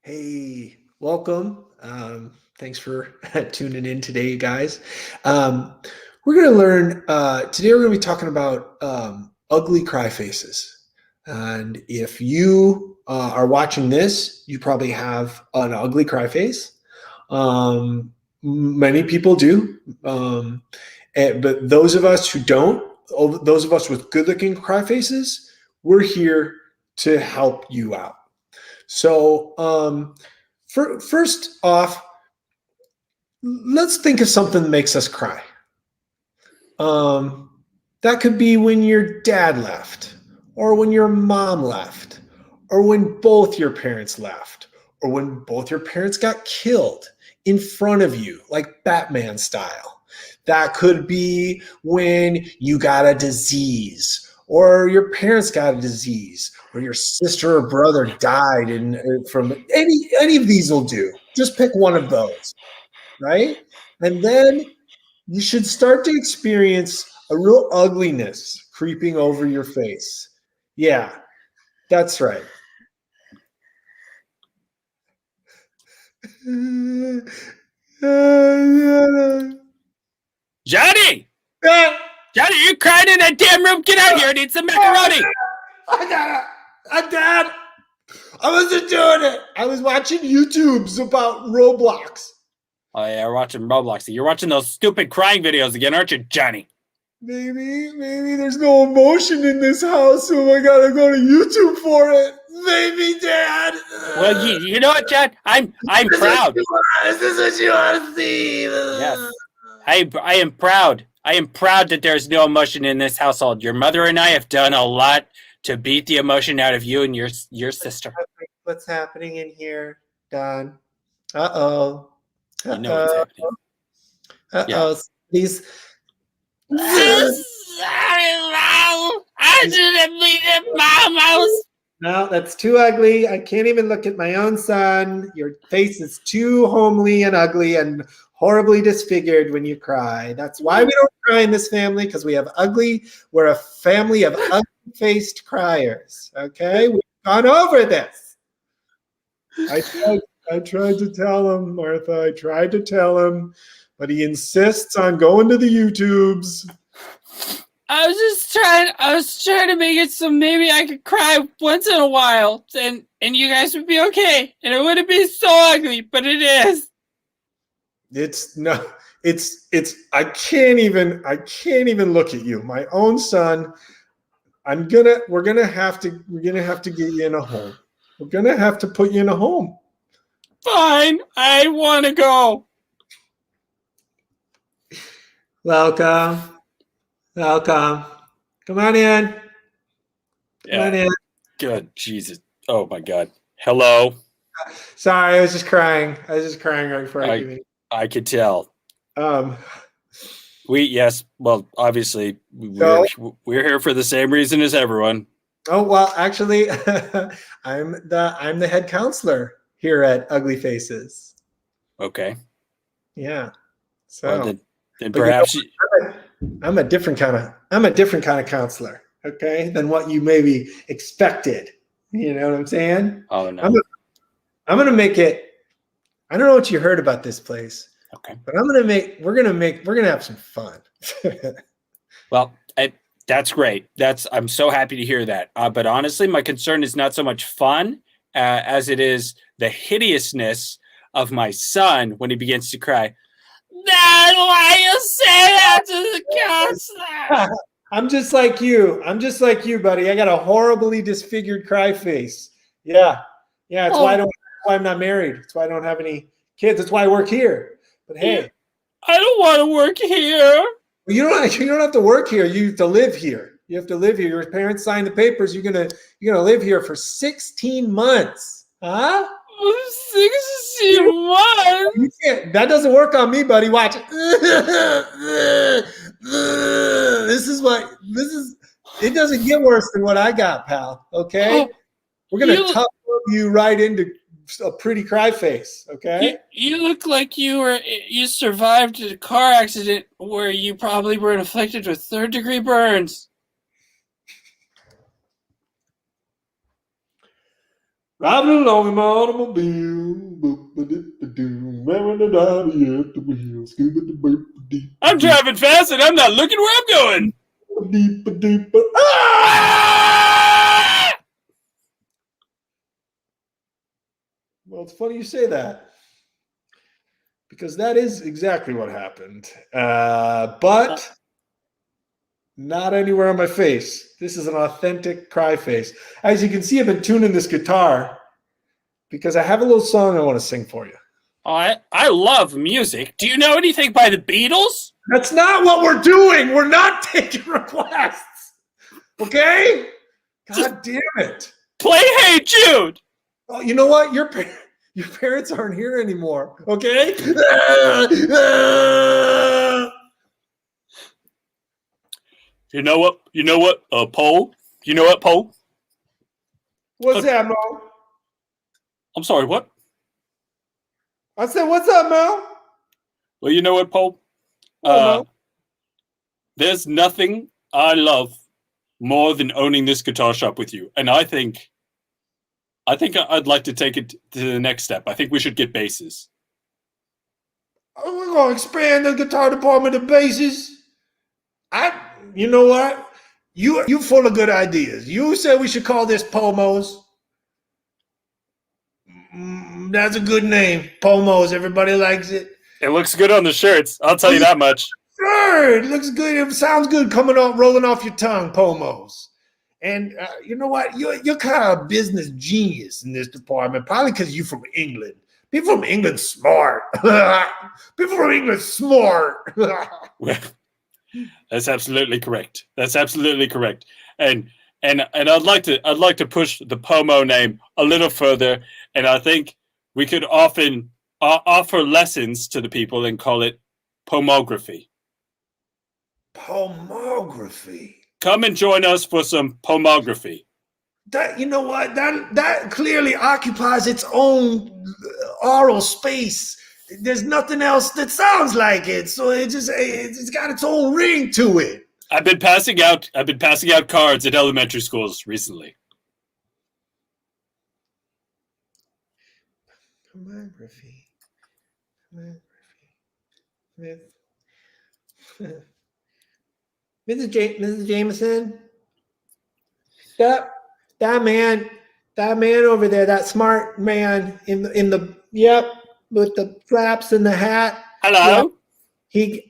Hey, welcome. Thanks for tuning in today, you guys. We're going to learn, today we're going to be talking about ugly cry faces. And if you are watching this, you probably have an ugly cry face. Many people do. But those of us who don't, those of us with good-looking cry faces, we're here to help you out. So first off, let's think of something that makes us cry. That could be when your dad left, or when your mom left, or when both your parents left, or when both your parents got killed in front of you, like Batman style. That could be when you got a disease, or your parents got a disease, or your sister or brother died, and from any of these will do. Just pick one of those, right? And then you should start to experience a real ugliness creeping over your face. Yeah, that's right. Johnny! Johnny, you crying in that damn room? Get out here. I need some macaroni. Dad, I wasn't doing it. I was watching YouTubes about Roblox. Oh, yeah, we're watching Roblox. You're watching those stupid crying videos again, aren't you, Johnny? Maybe there's no emotion in this house, so I gotta go to YouTube for it. Maybe, Dad. Well, you know what, John? I'm proud. Is this what you want to see? Yes. I am proud. I am proud that there's no emotion in this household. Your mother and I have done a lot to beat the emotion out of you and your sister. What's happening in here, Don? Uh-oh. You know what's happening. Uh-oh. These... Sorry, Mom. I shouldn't be in Farmhouse No, that's too ugly. I can't even look at my own son. Your face is too homely and ugly and horribly disfigured when you cry. That's why we don't cry in this family, because we're a family of ugly-faced criers. Okay? We've gone over this. I tried to tell him, Martha. I tried to tell him, but he insists on going to the YouTubes. I was trying to make it so maybe I could cry once in a while, and you guys would be okay, and it wouldn't be so ugly, but it is. I can't even look at you. My own son. We're gonna have to get you in a home. We're gonna have to put you in a home. Fine, I want to go. Welcome. Come on in. Come on in. Good Jesus. Oh my God. Hello. Sorry, I was just crying. Right before I came in. I could tell. Um, Well, obviously we're here for the same reason as everyone. Oh well, actually, I'm the head counselor here at Ugly Faces. Okay. Yeah. So well, then perhaps I'm a different kind of counselor. Okay, than what you maybe expected. You know what I'm saying? Oh no. I'm gonna make it. I don't know what you heard about this place. Okay. But we're gonna have some fun. Well, that's great. I'm so happy to hear that. But honestly, my concern is not so much fun as it is the hideousness of my son when he begins to cry. Dad, why you say that to the counselor? I'm just like you, buddy. I got a horribly disfigured cry face. Yeah. It's why I'm not married. It's why I don't have any kids. That's why I work here. But hey, I don't want to work here. You don't have to work here. You have to live here. You have to live here. Your parents signed the papers. You're gonna live here for 16 months. Huh? 16 months? You can't. That doesn't work on me, buddy. Watch. It doesn't get worse than what I got, pal. Okay? We're gonna tough you right into a pretty cry face. Okay? You look like you survived a car accident where you probably were afflicted with 3rd-degree burns. Riding along in my automobile, wearing the daddy at the wheel. I'm driving fast and I'm not looking where I'm going. Ah! Well, it's funny you say that, because that is exactly what happened, but not anywhere on my face. This is an authentic cry face. As you can see, I've been tuning this guitar because I have a little song I want to sing for you. I love music. Do you know anything by the Beatles? That's not what we're doing. We're not taking requests. Okay? God damn it. Play Hey Jude. Oh, you know what? Your parents aren't here anymore. Okay? You know what, Poe? You know what, Poe? What's that, Mo? I'm sorry, what? I said, what's up, Mo? Well, you know what, Poe? There's nothing I love more than owning this guitar shop with you. And I think I'd like to take it to the next step. I think we should get basses. Oh, we're going to expand the guitar department to basses. You know what? You full of good ideas. You said we should call this Pomos. That's a good name, Pomos. Everybody likes it. It looks good on the shirts. I'll tell you that much. Sure, it looks good. It sounds good rolling off your tongue, Pomos. And you know what? You're kind of a business genius in this department, probably because you're from England. People from England smart. People from England smart. That's absolutely correct. And I'd like to push the Pomo name a little further, and I think we could often offer lessons to the people and call it pomography. Pomography. Come and join us for some pomography. That, you know what? That clearly occupies its own oral space. There's nothing else that sounds like it, so it's got its own ring to it. I've been passing out cards at elementary schools recently. Pornography. Mrs. Jameson, that man over there, that smart man in the yep, with the flaps and the hat. Hello. Yep,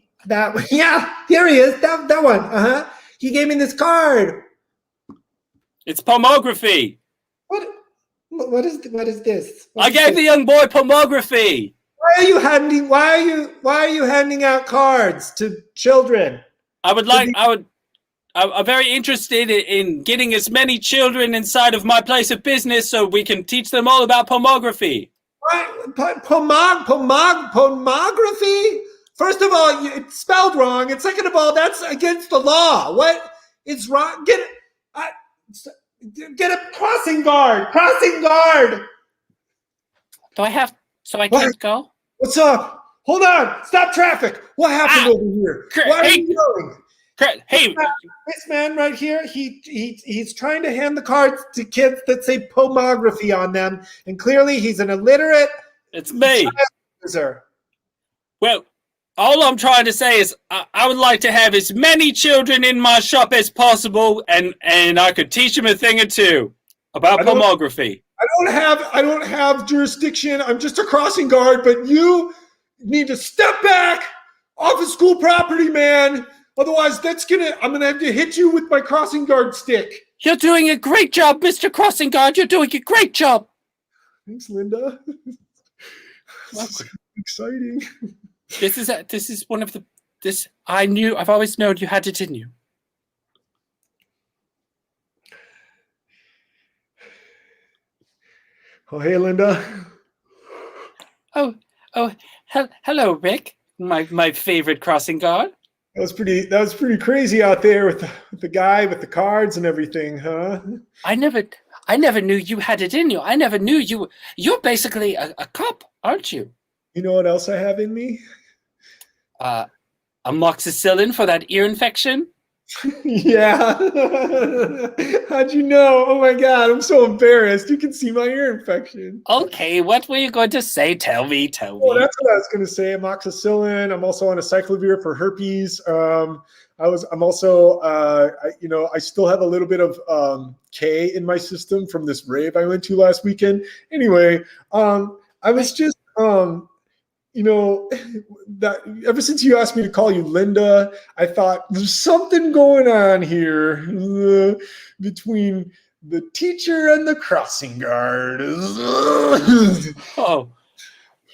here he is. That one. He gave me this card. It's pomography. What is this? I gave the young boy pomography. Why are you handing out cards to children? I'm very interested in getting as many children inside of my place of business so we can teach them all about pomography. Pomography? First of all, it's spelled wrong, and second of all, that's against the law. What? It's wrong. Get a crossing guard. Crossing guard. Do I have? So I can't go? What's up? Hold on. Stop traffic. What happened over here? Why are you yelling? Hey, This man right here, he's trying to hand the cards to kids that say pomography on them, and clearly he's an illiterate. it's me. User. Well, all I'm trying to say is I would like to have as many children in my shop as possible, and I could teach them a thing or two about pomography. I don't have jurisdiction. I'm just a crossing guard, but you need to step back off of school property, man. Otherwise, I'm gonna have to hit you with my crossing guard stick. You're doing a great job, Mr. Crossing Guard. You're doing a great job. Thanks, Linda. Exciting. This is one of the I've always known you had it in you. Oh, hey, Linda. Oh, hello, Rick. My favorite crossing guard. That was pretty crazy out there with the guy with the cards and everything, huh? I never knew you had it in you. I never knew you're basically a cop, aren't you? You know what else I have in me? Amoxicillin for that ear infection? Yeah. How'd you know? Oh my God, I'm so embarrassed. You can see my ear infection. Okay, what were you going to say? Tell me. Well, that's what I was going to say. Amoxicillin. I'm also on a cyclovir for herpes. I'm also, I still have a little bit of K in my system from this rave I went to last weekend. Anyway, I was just, that ever since you asked me to call you Linda, I thought there's something going on here between the teacher and the crossing guard. Oh,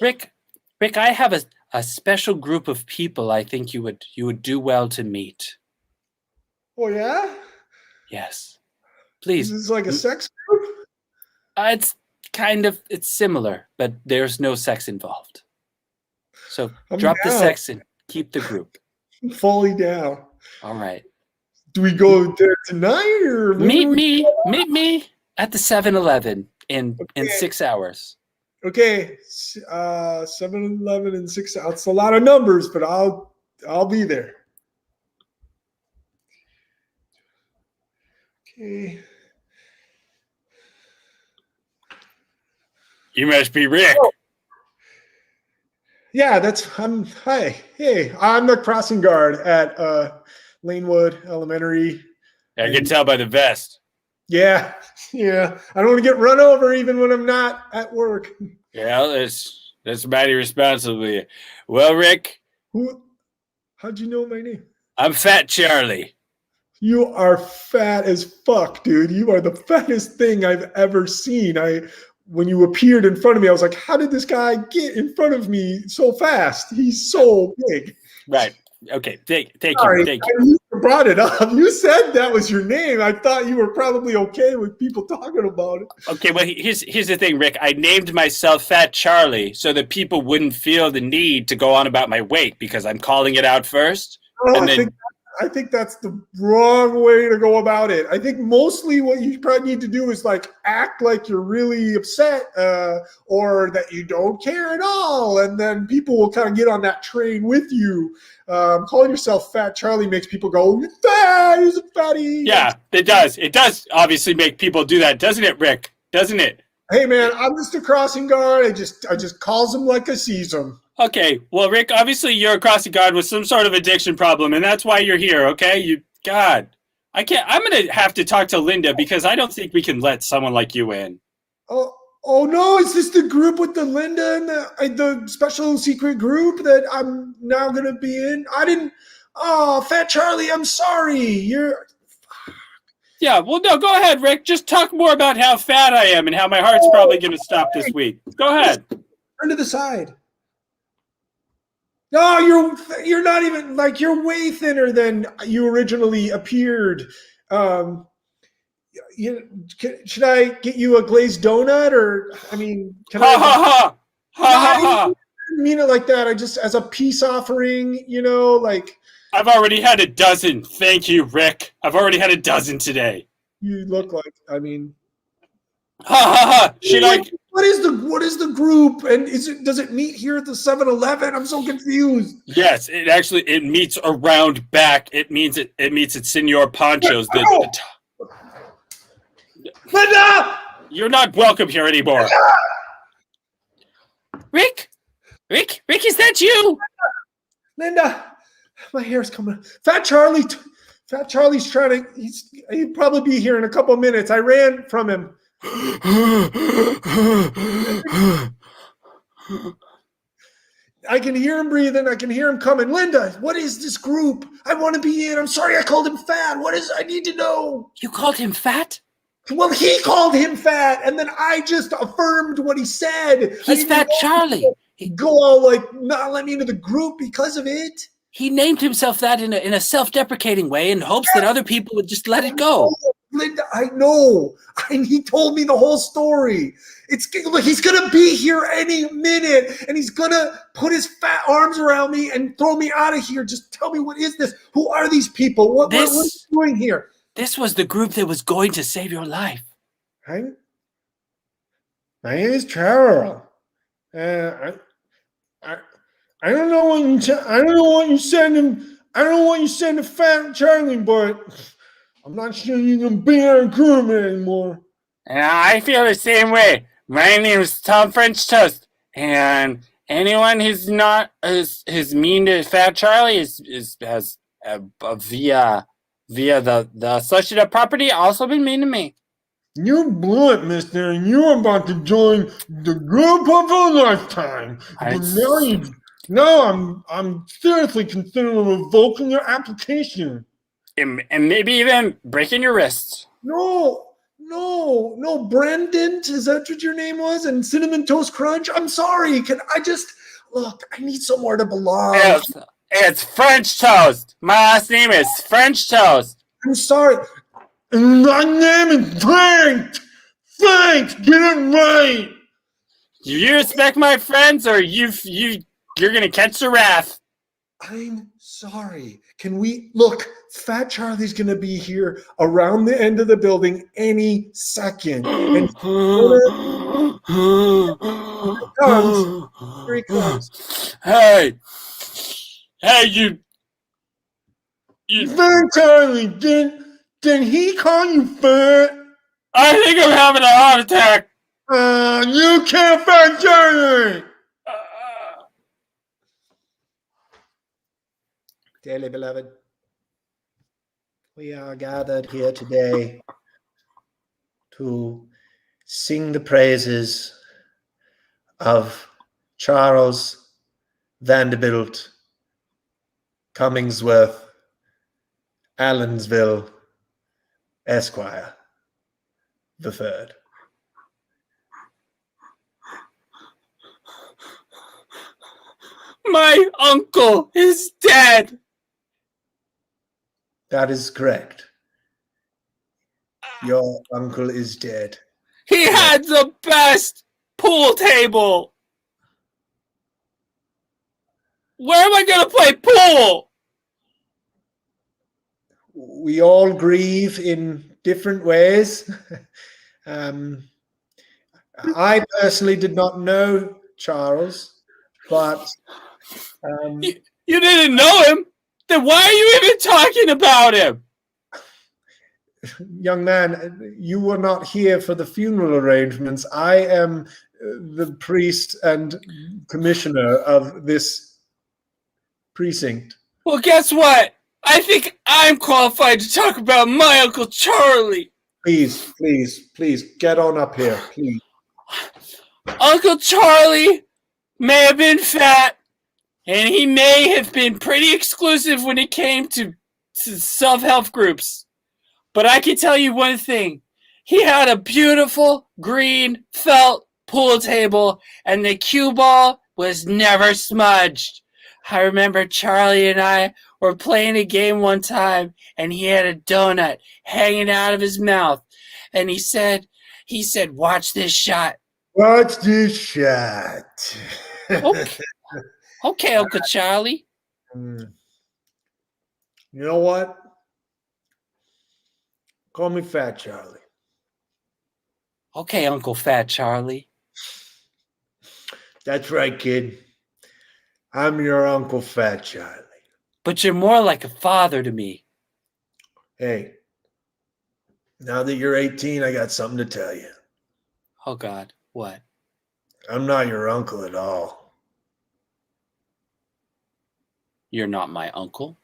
Rick, I have a special group of people I think you would do well to meet. Oh yeah? Yes. Please. Is this like a sex group? It's similar, but there's no sex involved. So drop the sex and keep the group. I'm fully down. All right. Do we go there tonight or meet me at the 7-Eleven in 6 hours? Okay, 7-Eleven in 6 hours. It's a lot of numbers, but I'll be there. Okay. You must be Rick. Oh. Yeah, hey, I'm the crossing guard at Lanewood Elementary. I can tell by the vest. Yeah. I don't want to get run over even when I'm not at work. Yeah, that's mighty responsible. Well, Rick. How'd you know my name? I'm Fat Charlie. You are fat as fuck, dude. You are the fattest thing I've ever seen. When you appeared in front of me, I was like, how did this guy get in front of me so fast? He's so big. Right. Okay. Thank you. You brought it up. You said that was your name. I thought you were probably okay with people talking about it. Okay. Well, here's the thing, Rick. I named myself Fat Charlie so that people wouldn't feel the need to go on about my weight because I'm calling it out first. Oh, and then I think that's the wrong way to go about it. I think mostly what you probably need to do is like act like you're really upset or that you don't care at all. And then people will kind of get on that train with you. Calling yourself Fat Charlie makes people go, "You're fat, he's a fatty." Yeah, it does. It does obviously make people do that, doesn't it, Rick? Doesn't it? Hey man, I'm just a crossing guard. I just calls them like I sees them. Okay, well, Rick, obviously you're a crossing guard with some sort of addiction problem, and that's why you're here, okay? God, I can't, I'm going to have to talk to Linda because I don't think we can let someone like you in. Oh no, is this the group with the Linda and the special secret group that I'm now going to be in? Fat Charlie, I'm sorry. Yeah, well, no, go ahead, Rick. Just talk more about how fat I am and how my heart's probably going to stop this week. Go ahead. Turn to the side. No, you're not even like you're way thinner than you originally appeared. Should I get you a glazed donut, or I mean, ha ha ha ha! I mean it like that. I just as a peace offering, like. I've already had a dozen. Thank you, Rick. I've already had a dozen today. You look like. I mean. Ha ha ha! Should I? What is the group, and does it meet here at the 7-Eleven? I'm so confused. Yes, it meets around back. It meets at Senor Pancho's. Linda! You're not welcome here anymore. Rick, is that you? Linda, my hair's coming. Fat Charlie's trying to. He'll probably be here in a couple minutes. I ran from him. I can hear him breathing. I can hear him coming. Linda, what is this group? I want to be in. I'm sorry I called him fat. What is I need to know. You called him fat? Well, he called him fat, and then I just affirmed what he said. He's Fat Charlie. Go all like not let me into the group because of it. He named himself that in a self-deprecating way in hopes that other people would just let it go. Linda, I know. He told me the whole story. Look, he's gonna be here any minute, and he's gonna put his fat arms around me and throw me out of here. Just tell me, what is this? Who are these people? What are you doing here? This was the group that was going to save your life. My name is Charles. I don't know what you said to Fat Charlie, but I'm not sure you can be our group anymore. I feel the same way. My name is Tom French Toast, and anyone who's not who's mean to Fat Charlie has via the associative property also been mean to me. You blew it, mister, and you're about to join the group of a lifetime. But now I'm seriously considering revoking your application. And maybe even breaking your wrists. No, Brendan, is that what your name was? And Cinnamon Toast Crunch? I'm sorry, I need somewhere to belong. It's French Toast. My last name is French Toast. I'm sorry. My name is Frank. Frank, get it right. Do you respect my friends, or you're gonna catch the wrath? I'm sorry. Can we look? Fat Charlie's gonna be here around the end of the building any second. And here he comes. Hey, you. Fat Charlie, did he call you fat? I think I'm having a heart attack. You can't Fat Charlie. Dearly beloved, we are gathered here today to sing the praises of Charles Vanderbilt Commingsworth Allensville Esquire the Third. My uncle is dead. That is correct. Your uncle is dead. He had the best pool table. Where am I going to play pool? we all grieve in different ways. um, I personally did not know Charles, but You didn't know him? Then why are you even talking about him? young man, you were not here for the funeral arrangements. I am the priest and commissioner of this precinct. Well, guess what? I think I'm qualified to talk about my Uncle Charlie. Please, please, please get on up here, please. Uncle Charlie may have been fat, and he may have been pretty exclusive when it came to self-help groups. But I can tell you one thing. He had a beautiful green felt pool table, and the cue ball was never smudged. I remember Charlie and I were playing a game one time, and he had a donut hanging out of his mouth. And he said, watch this shot. Watch this shot. Okay, okay, Uncle Charlie. You know what? Call me Fat Charlie. Okay, Uncle Fat Charlie. That's right, kid. I'm your Uncle Fat Charlie. But you're more like a father to me. Hey, now that you're 18, I got something to tell you. Oh, God, what? I'm not your uncle at all. You're not my uncle.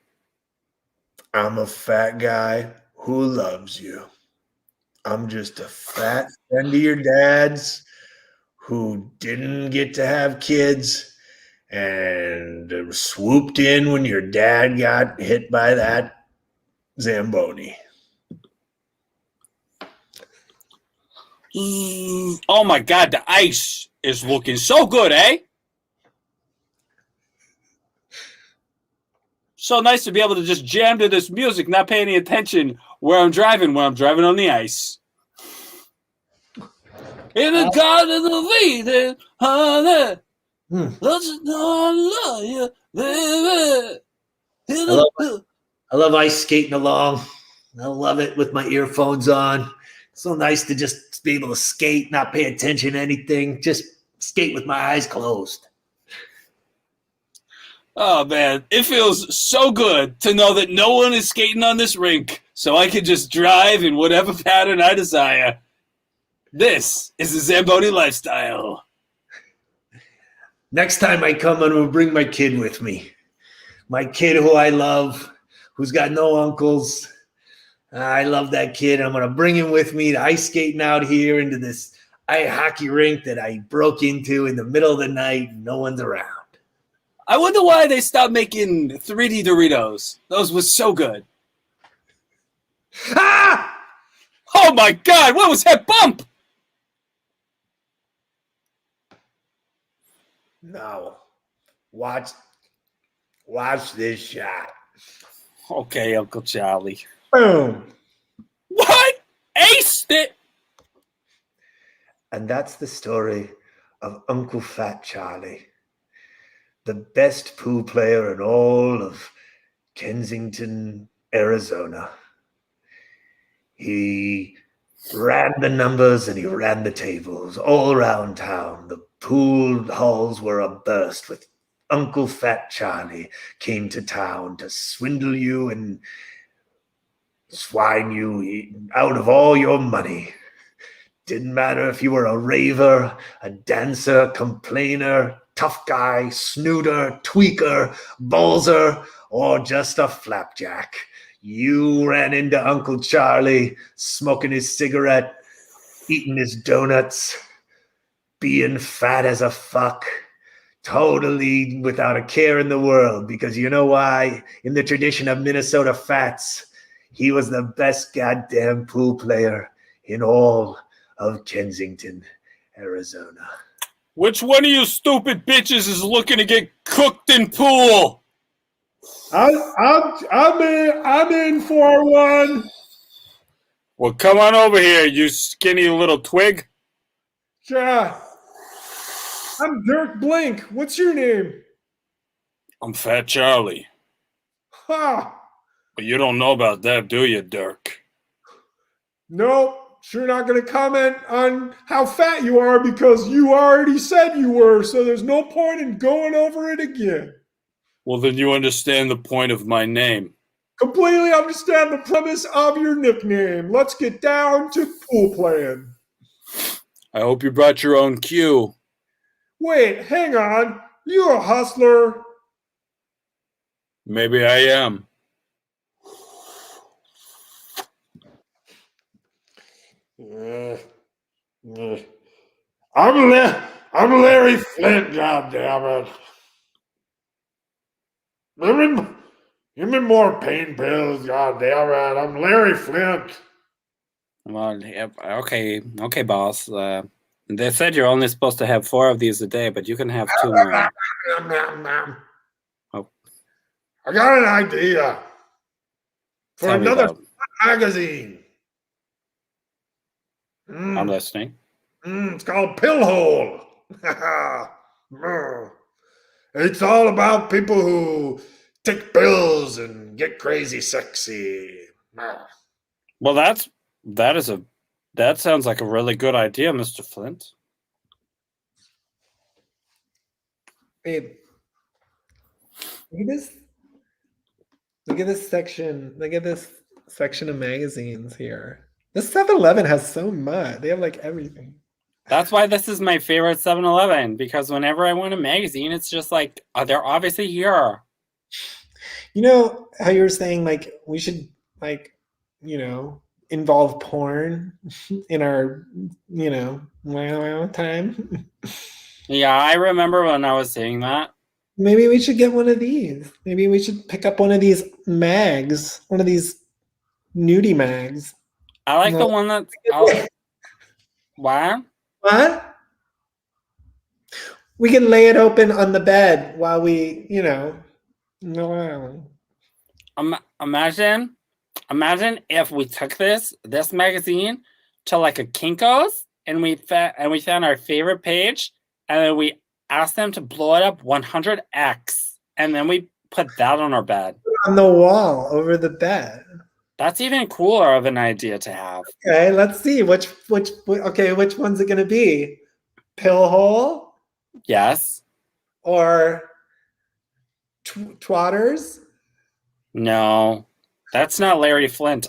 I'm a fat guy who loves you. I'm just a fat friend of your dad's who didn't get to have kids and swooped in when your dad got hit by that Zamboni. Oh my God, the ice is looking so good, eh? So nice to be able to just jam to this music, not pay any attention where I'm driving when I'm driving on the ice. In the garden of Eden, honey, love you, baby. I love ice skating along. I love it with my earphones on. So nice to just be able to skate, not pay attention to anything, just skate with my eyes closed. Oh man, it feels so good to know that no one is skating on this rink, so I can just drive in whatever pattern I desire. This is the Zamboni lifestyle. Next time I come, I'm going to bring my kid with me. My kid who I love, who's got no uncles. I love that kid. I'm going to bring him with me to ice skating out here into this ice hockey rink that I broke into in the middle of the night. No one's around. I wonder why they stopped making 3D Doritos. Those were so good. Ah! Oh my God, what was that bump? No. Watch this shot. Okay, Uncle Charlie. Boom. What? Aced it? And that's the story of Uncle Fat Charlie, the best pool player in all of Kensington, Arizona. He ran the numbers and he ran the tables all around town. The pool halls were aburst with Uncle Fat Charlie came to town to swindle you and swine you out of all your money. Didn't matter if you were a raver, a dancer, complainer, tough guy, snooter, tweaker, balzer, or just a flapjack. You ran into Uncle Charlie, smoking his cigarette, eating his donuts, being fat as a fuck, totally without a care in the world, because you know why? In the tradition of Minnesota Fats, he was the best goddamn pool player in all of Kensington, Arizona. Which one of you stupid bitches is looking to get cooked in pool? I'm in for one. Well, come on over here, you skinny little twig. Yeah. I'm Dirk Blink. What's your name? I'm Fat Charlie. Ha! Well, you don't know about that, do you, Dirk? Nope, sure not going to comment on how fat you are because you already said you were, so there's no point in going over it again. Well, then you understand the point of my name. Completely understand the premise of your nickname. Let's get down to pool playing. I hope you brought your own cue. Wait, hang on. You a hustler? Maybe I am. I'm Larry Flint, goddammit. Give me more pain pills, goddammit. I'm Larry Flint. Well, okay, boss. They said you're only supposed to have 4 of these a day, but you can have 2 more. Oh. I got an idea for Tell me another about it. magazine. I'm listening. It's called Pillhole. It's all about people who take pills and get crazy sexy. Well, that sounds like a really good idea, Mr. Flint. Babe, look at this. Look at this section. Look at this section of magazines here. This 7-Eleven has so much. They have like everything. That's why this is my favorite 7-Eleven, because whenever I want a magazine, it's just like, they're obviously here. You know how you were saying like we should like, involve porn in our, time? Yeah, I remember when I was saying that. Maybe we should get one of these. Maybe we should pick up one of these mags, one of these nudie mags. I like No. the one that's... What? What? We can lay it open on the bed while we, Imagine if we took this magazine to like a Kinko's and we found our favorite page and then we asked them to blow it up 100x and then we put that on our bed. On the wall over the bed. That's even cooler of an idea to have. Okay, let's see which one's it gonna be? Pill hole Yes. or twatters? No, that's not Larry Flint.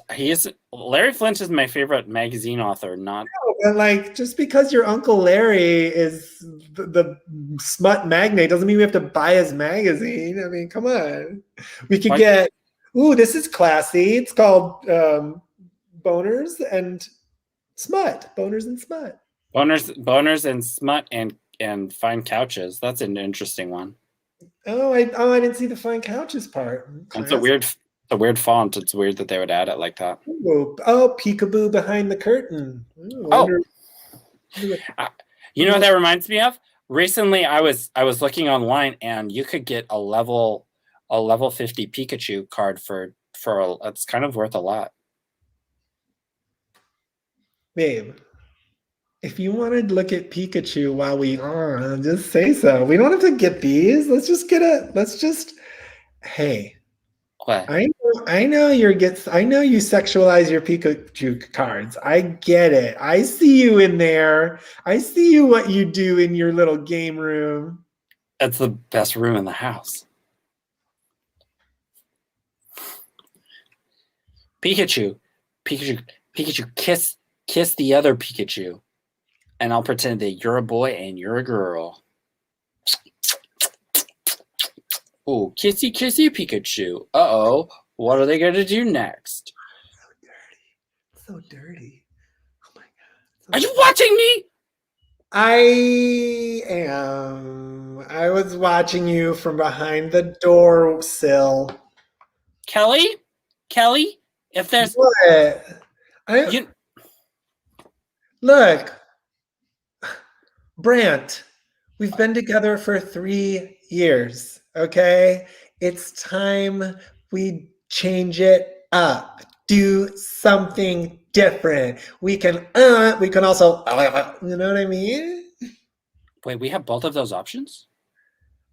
Larry Flint is my favorite magazine author, not... No, but just because your Uncle Larry is the smut magnate doesn't mean we have to buy his magazine. I mean, come on. We could get... Ooh, this is classy. It's called Boners and Smut. Boners and Smut. Boners and Smut and Fine Couches. That's an interesting one. Oh, I didn't see the fine couches part. It's a weird font. It's weird that they would add it like that. Oh, peekaboo behind the curtain. Ooh, you know what that reminds me of? Recently, I was looking online, and you could get a level 50 Pikachu card for it's kind of worth a lot. Babe, if you want to look at Pikachu while we on, just say so. We don't have to get these. Hey. What? I know you sexualize your Pikachu cards. I get it. I see you in there. I see you what you do in your little game room. That's the best room in the house. Pikachu, kiss the other Pikachu. And I'll pretend that you're a boy and you're a girl. Ooh, kissy Pikachu. Uh-oh. What are they going to do next? So dirty. Oh my God. Are you watching me? I am. I was watching you from behind the door sill. Kelly, if there's... What? Look. Brant, we've been together for 3 years, okay? It's time we change it up. Do something different. We can also, you know what I mean? Wait, we have both of those options?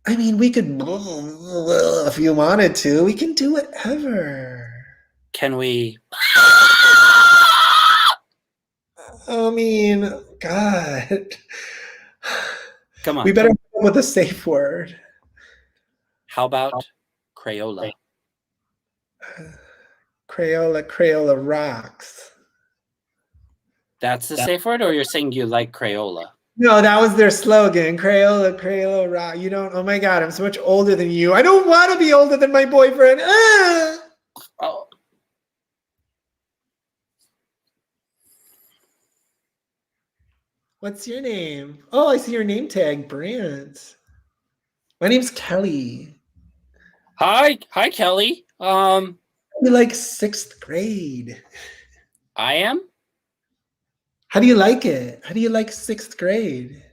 I mean, we could, if you wanted to, we can do whatever. Can we? I mean, God. Come on. We better come up with a safe word. How about Crayola? Crayola rocks. That's the safe word, or you're saying you like Crayola? No, that was their slogan. Crayola rock. You don't, oh my God, I'm so much older than you. I don't want to be older than my boyfriend. Ah! Oh, What's your name? Oh, I see your name tag, Brant. My name's Kelly. hi, Kelly. You like sixth grade. I am. How do you like it? How do you like sixth grade?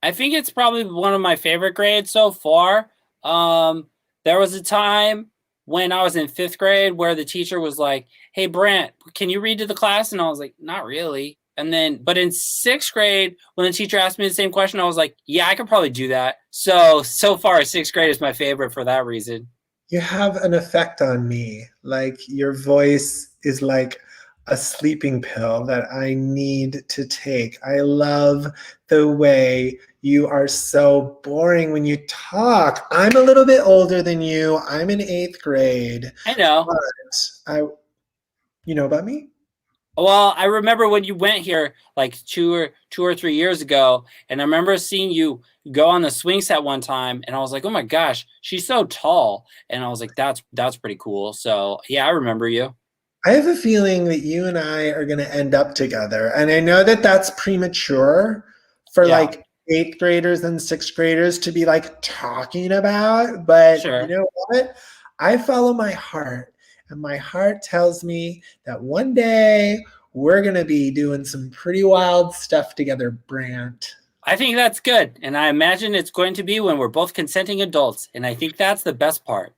I think it's probably one of my favorite grades so far. There was a time when I was in 5th grade where the teacher was like, "Hey, Brant, can you read to the class?" And I was like, "Not really." And then, but in 6th grade, when the teacher asked me the same question, I was like, "Yeah, I could probably do that." So far, 6th grade is my favorite for that reason. You have an effect on me. Like your voice is like a sleeping pill that I need to take. I love the way you are so boring when you talk. I'm a little bit older than you. I'm in 8th grade. I know. But you know about me? Well, I remember when you went here like 2 or 3 years ago, and I remember seeing you go on the swing set one time, and I was like, "Oh my gosh, she's so tall!" And I was like, "That's pretty cool." So yeah, I remember you. I have a feeling that you and I are going to end up together. And I know that that's premature for Yeah. like 8th graders and 6th graders to be like talking about. But Sure. you know what? I follow my heart. And my heart tells me that one day we're going to be doing some pretty wild stuff together, Brant. I think that's good, and I imagine it's going to be when we're both consenting adults, and I think that's the best part.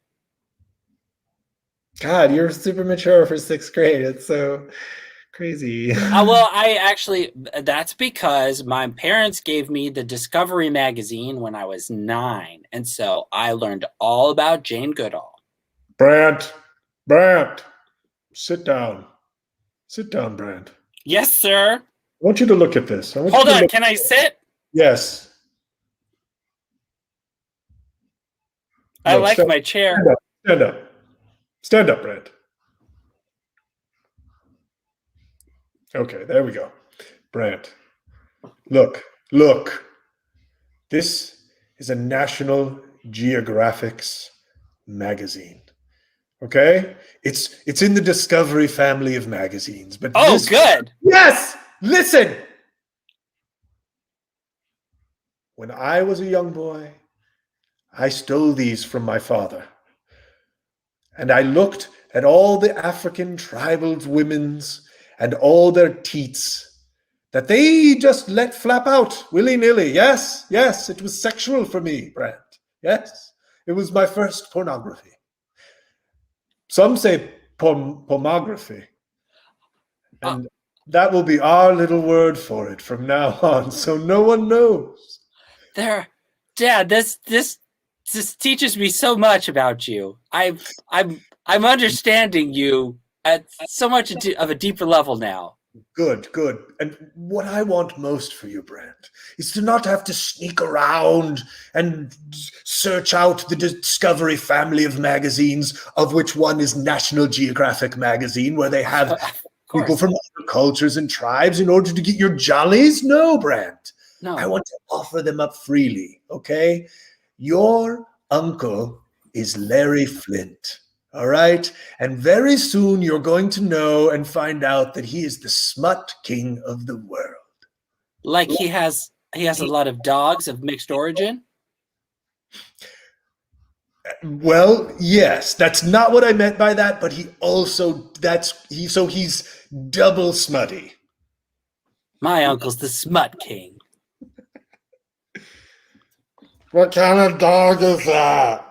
God, you're super mature for 6th grade. It's so crazy. Well, that's because my parents gave me the Discovery magazine when I was 9, and so I learned all about Jane Goodall. Brant, sit down. Sit down, Brant. Yes, sir. I want you to look at this. Hold on, can I sit? Yes. I No, like my chair. Stand up. Stand up, Brent. Okay, there we go. Brant, look. This is a National Geographic's magazine. Okay? It's in the Discovery family of magazines, but Oh, good. Yes! Listen! When I was a young boy, I stole these from my father. And I looked at all the African tribal women's and all their teats that they just let flap out willy-nilly. Yes, it was sexual for me, Brent. Yes, it was my first pornography. Some say pornography. And that will be our little word for it from now on, so no one knows. Dad, this teaches me so much about you. I'm understanding you at so much of a deeper level now. Good. And what I want most for you, Brent, is to not have to sneak around and search out the Discovery family of magazines, of which one is National Geographic magazine, where they have people from other cultures and tribes in order to get your jollies. No, Brent. No. I want to offer them up freely, okay? Your uncle is Larry Flint. All right. And very soon you're going to know and find out that he is the smut king of the world. Like he has a lot of dogs of mixed origin? Well, yes, that's not what I meant by that, but he's double smutty. My uncle's the smut king. What kind of dog is that?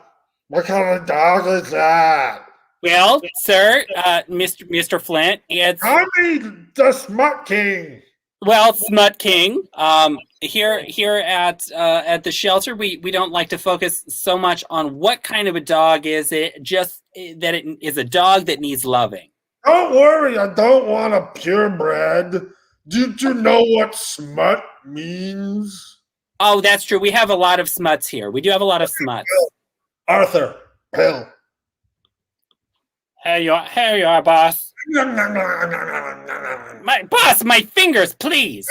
Well, sir, Mr. Flint, it's I mean the smut king. well, Smut King. Here at the shelter, we don't like to focus so much on what kind of a dog is it, just that it is a dog that needs loving. Don't worry, I don't want a purebred. Do you know what smut means? Oh, that's true. We have a lot of smuts here. We do have a lot of smuts. Arthur, pill. Here you are, boss. My fingers, please.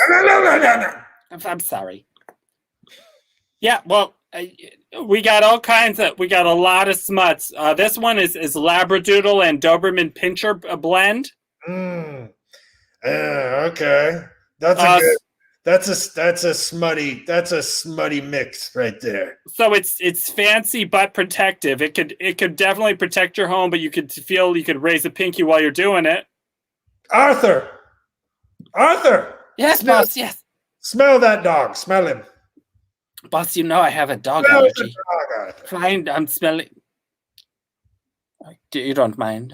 I'm sorry. Yeah, well, we got all kinds of. We got a lot of smuts. This one is Labradoodle and Doberman Pinscher blend. Yeah, okay. That's a good. That's a smutty mix right there. So it's fancy but protective. It could definitely protect your home, but you could raise a pinky while you're doing it. Arthur. Yes, boss. Yes, Smell that dog. Smell him. boss. You know I have a dog Smell allergy. the dog, Arthur. Fine, I'm smelling. You don't mind?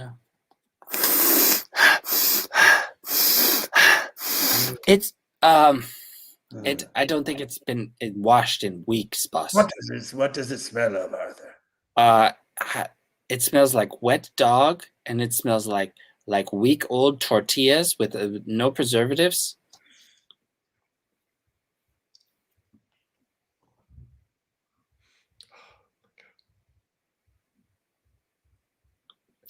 It's I don't think it's been washed in weeks, boss. What does it smell of, Arthur? It smells like wet dog, and it smells like week old tortillas with no preservatives.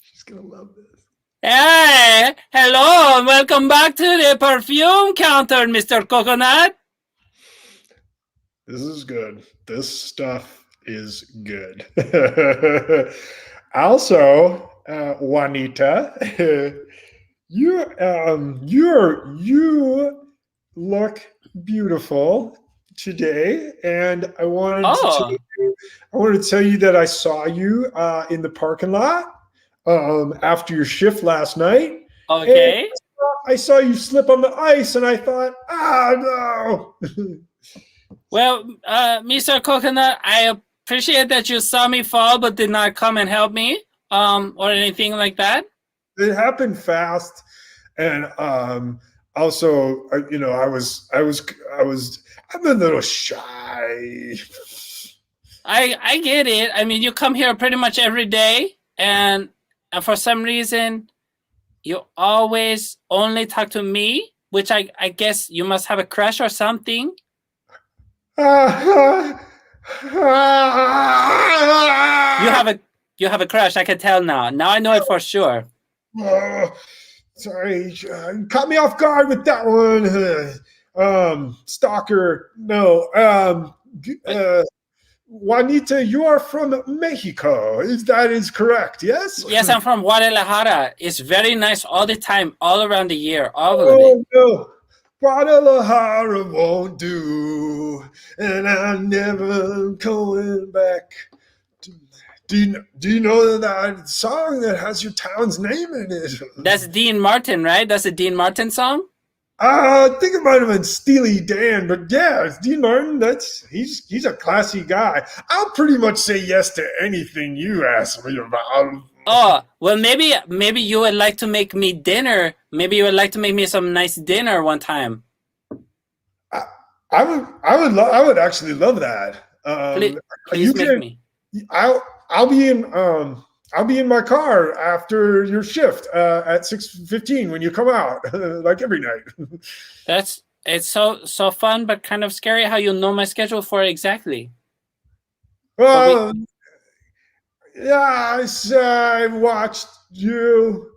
She's gonna love this. Hey, hello, and welcome back to the perfume counter, Mr. Coconut. This is good. This stuff is good. Also, Juanita, you look beautiful today, and I wanted to tell you that I saw you in the parking lot after your shift last night. Okay. I saw you slip on the ice, and I thought, no. Well, Mr. Coconut, I appreciate that you saw me fall but did not come and help me, or anything like that. It happened fast, and also, I'm a little shy. I get it. I mean, you come here pretty much every day, and for some reason, you always only talk to me, which I guess you must have a crush or something. You have a crush. I can tell now. Now I know it for sure. Sorry, you caught me off guard with that one. Stalker. No. Juanita, you are from Mexico. That is correct? Yes. Yes, I'm from Guadalajara. It's very nice all the time, all around the year, all of it. Oh no. Guadalajara won't do, and I'm never going back. Do you know that song that has your town's name in it? That's Dean Martin, right? That's a Dean Martin song? I think it might have been Steely Dan, but yeah, it's Dean Martin. He's a classy guy. I'll pretty much say yes to anything you ask me about. Oh, well, maybe you would like to make me dinner. Maybe you would like to make me some nice dinner one time. I would actually love that. Please make me. I'll be in my car after your shift at 6:15 when you come out, like every night. It's so fun, but kind of scary how you know my schedule for it exactly. Well, yeah, I watched you.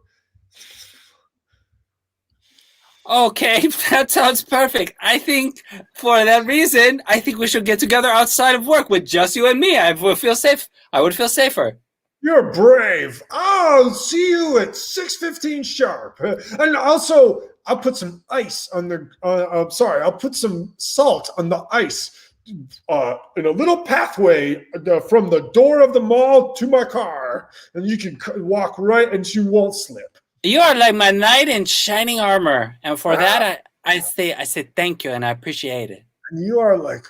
Okay, that sounds perfect. I think for that reason, I think we should get together outside of work with just you and me. I would feel safe. I would feel safer. You're brave. I'll see you at 6:15 sharp. And also, I'll put some ice on the. I'll put some salt on the ice in a little pathway from the door of the mall to my car, and you can walk right, and you won't slip. You are like my knight in shining armor, and for that, I say thank you, and I appreciate it. And you are like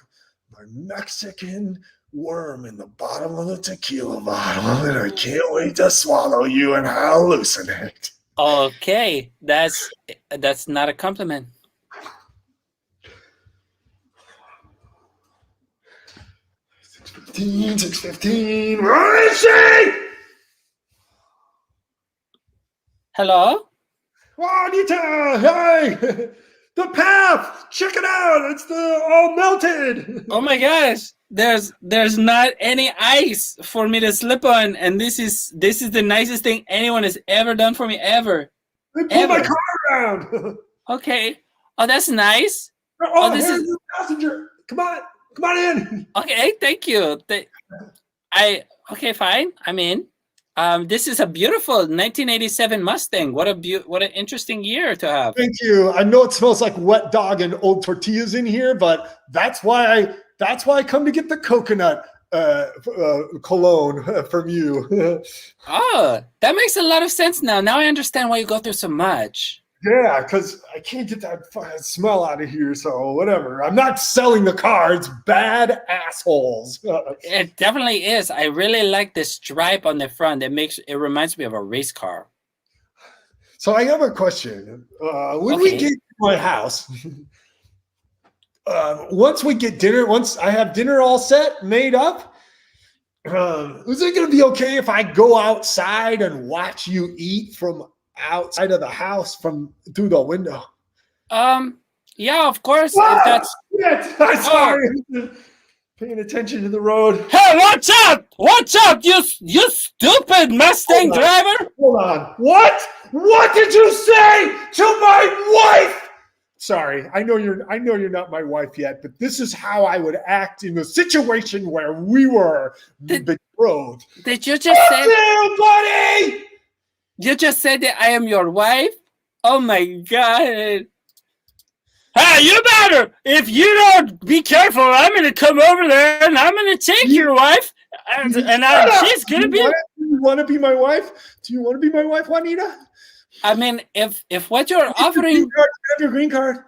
my Mexican worm in the bottom of the tequila bottle, and I can't wait to swallow you and hallucinate. Okay, that's not a compliment. 6:15. Where is she? Hello? Oh, Anita, hey, the path. Check it out. It's all melted. Oh my gosh, there's not any ice for me to slip on, and this is the nicest thing anyone has ever done for me ever. They pulled my Ever. car around. Okay. Oh, that's nice. Oh, this here's is- the passenger. Come on in. Okay, thank you. Okay, fine. I'm in. This is a beautiful 1987 Mustang. What an interesting year to have. Thank you. I know it smells like wet dog and old tortillas in here, but that's why I come to get the coconut cologne from you. Oh, that makes a lot of sense now. Now I understand why you go through so much. Yeah, because I can't get that fucking smell out of here. So whatever. I'm not selling the car. It's bad assholes. It definitely is. I really like the stripe on the front. It reminds me of a race car. So I have a question. When we Okay. get to my house, once I have dinner all set, made up, is it going to be okay if I go outside and watch you eat from outside of the house through the window? Yeah, of course. Ah! If that's Yes, I'm sorry. Paying attention to the road. Hey, what's up? What's up, you stupid Mustang Hold on. driver? Hold on. What? What did you say to my wife? Sorry, I know you're not my wife yet, but this is how I would act in a situation where we were betrothed. Did you just say You, buddy! you just said that I am your wife? Oh my god. Hey, you better! If you don't be careful, I'm gonna come over there and I'm gonna take your wife, and she's gonna be. Do you want to be my wife? Do you want to be my wife, Juanita? I mean, if what you're Have offering, your green card.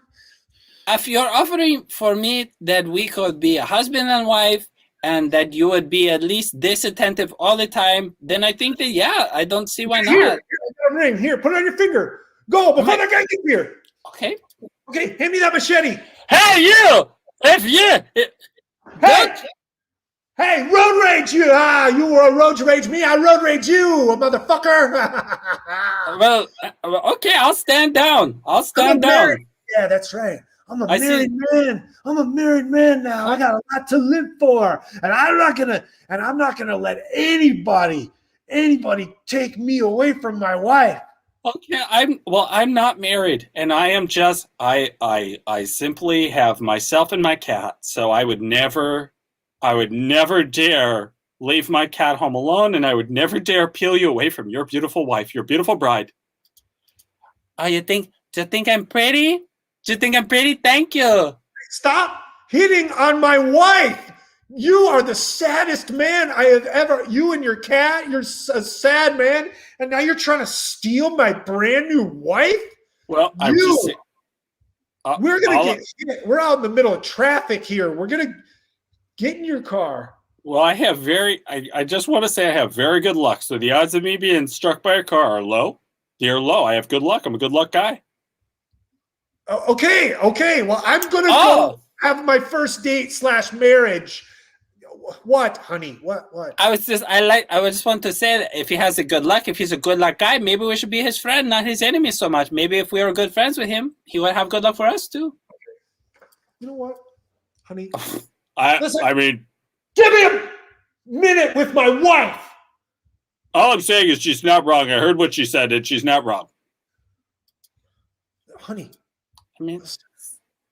if you're offering for me that we could be a husband and wife, and that you would be at least this attentive all the time, then I think that yeah, I don't see why Here, not. I got a ring. Here, put it on your finger. Go before that guy gets here. Okay. Okay, hand me that machete. Hey, you! Hey, hey, road rage you! You were a road rage me. I road rage you, a motherfucker. Well, okay, I'll stand down. I'll stand down. married- Yeah, that's right. I'm a I see. married man. I'm a married man now. I got a lot to live for, and I'm not gonna let anybody take me away from my wife. Okay, I'm not married, and I am just I simply have myself and my cat. So I would never dare leave my cat home alone, and I would never dare peel you away from your beautiful wife, your beautiful bride. Oh, do you think I'm pretty? Do you think I'm pretty? Thank you. Stop hitting on my wife. You are the saddest man I have ever. You and your cat, you're a sad man, and now you're trying to steal my brand new wife. Well, I'm You- just saying. We're gonna get hit. We're out in the middle of traffic here. We're gonna get in your car. Well, I just want to say I have very good luck. So the odds of me being struck by a car are low. They're low. I have good luck. I'm a good luck guy. Okay. Well, I'm gonna Oh. go have my first date / marriage. What, honey? What? I would just want to say that if he has a good luck, if he's a good luck guy, maybe we should be his friend, not his enemy so much. Maybe if we were good friends with him, he would have good luck for us too. You know what, honey? I Listen. mean, Give me a minute with my wife. all I'm saying is she's not wrong. I heard what she said, and she's not wrong. Honey, I mean,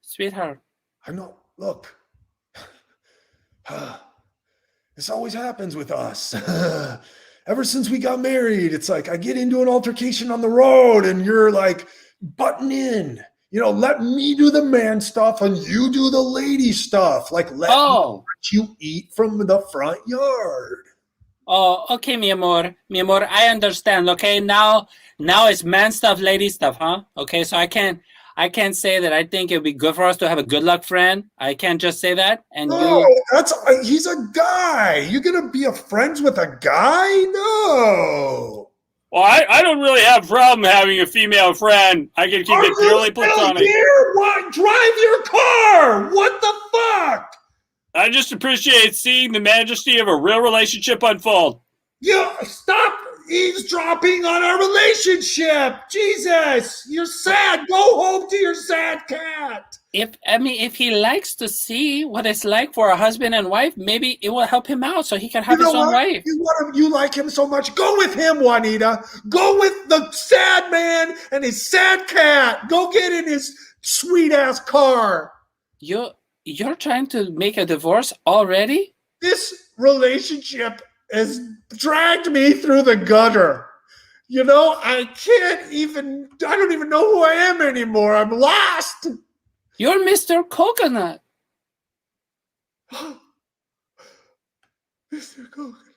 sweetheart. I know. Look, this always happens with us. Ever since we got married, it's like I get into an altercation on the road, and you're like butting in. You know, let me do the man stuff, and you do the lady stuff. Like let you eat from the front yard. Oh, okay, mi amor, I understand. Okay, now it's man stuff, lady stuff, huh? Okay, so I can't say that I think it'd be good for us to have a good luck friend. I can't just say that. And No, he's a guy. You're gonna be friends with a guy? No. Well, I don't really have a problem having a female friend. I can keep it purely platonic. Dear? What? Drive your car. What the fuck? I just appreciate seeing the majesty of a real relationship unfold. You stop eavesdropping on our relationship. Jesus, you're sad. Go home to your sad cat. If he likes to see what it's like for a husband and wife, maybe it will help him out so he can have his own wife. You like him so much. Go with him, Juanita. Go with the sad man and his sad cat. Go get in his sweet ass car. You're trying to make a divorce already? This relationship has dragged me through the gutter. You know, I don't even know who I am anymore. I'm lost. You're Mr. Coconut. Mr. Coconut.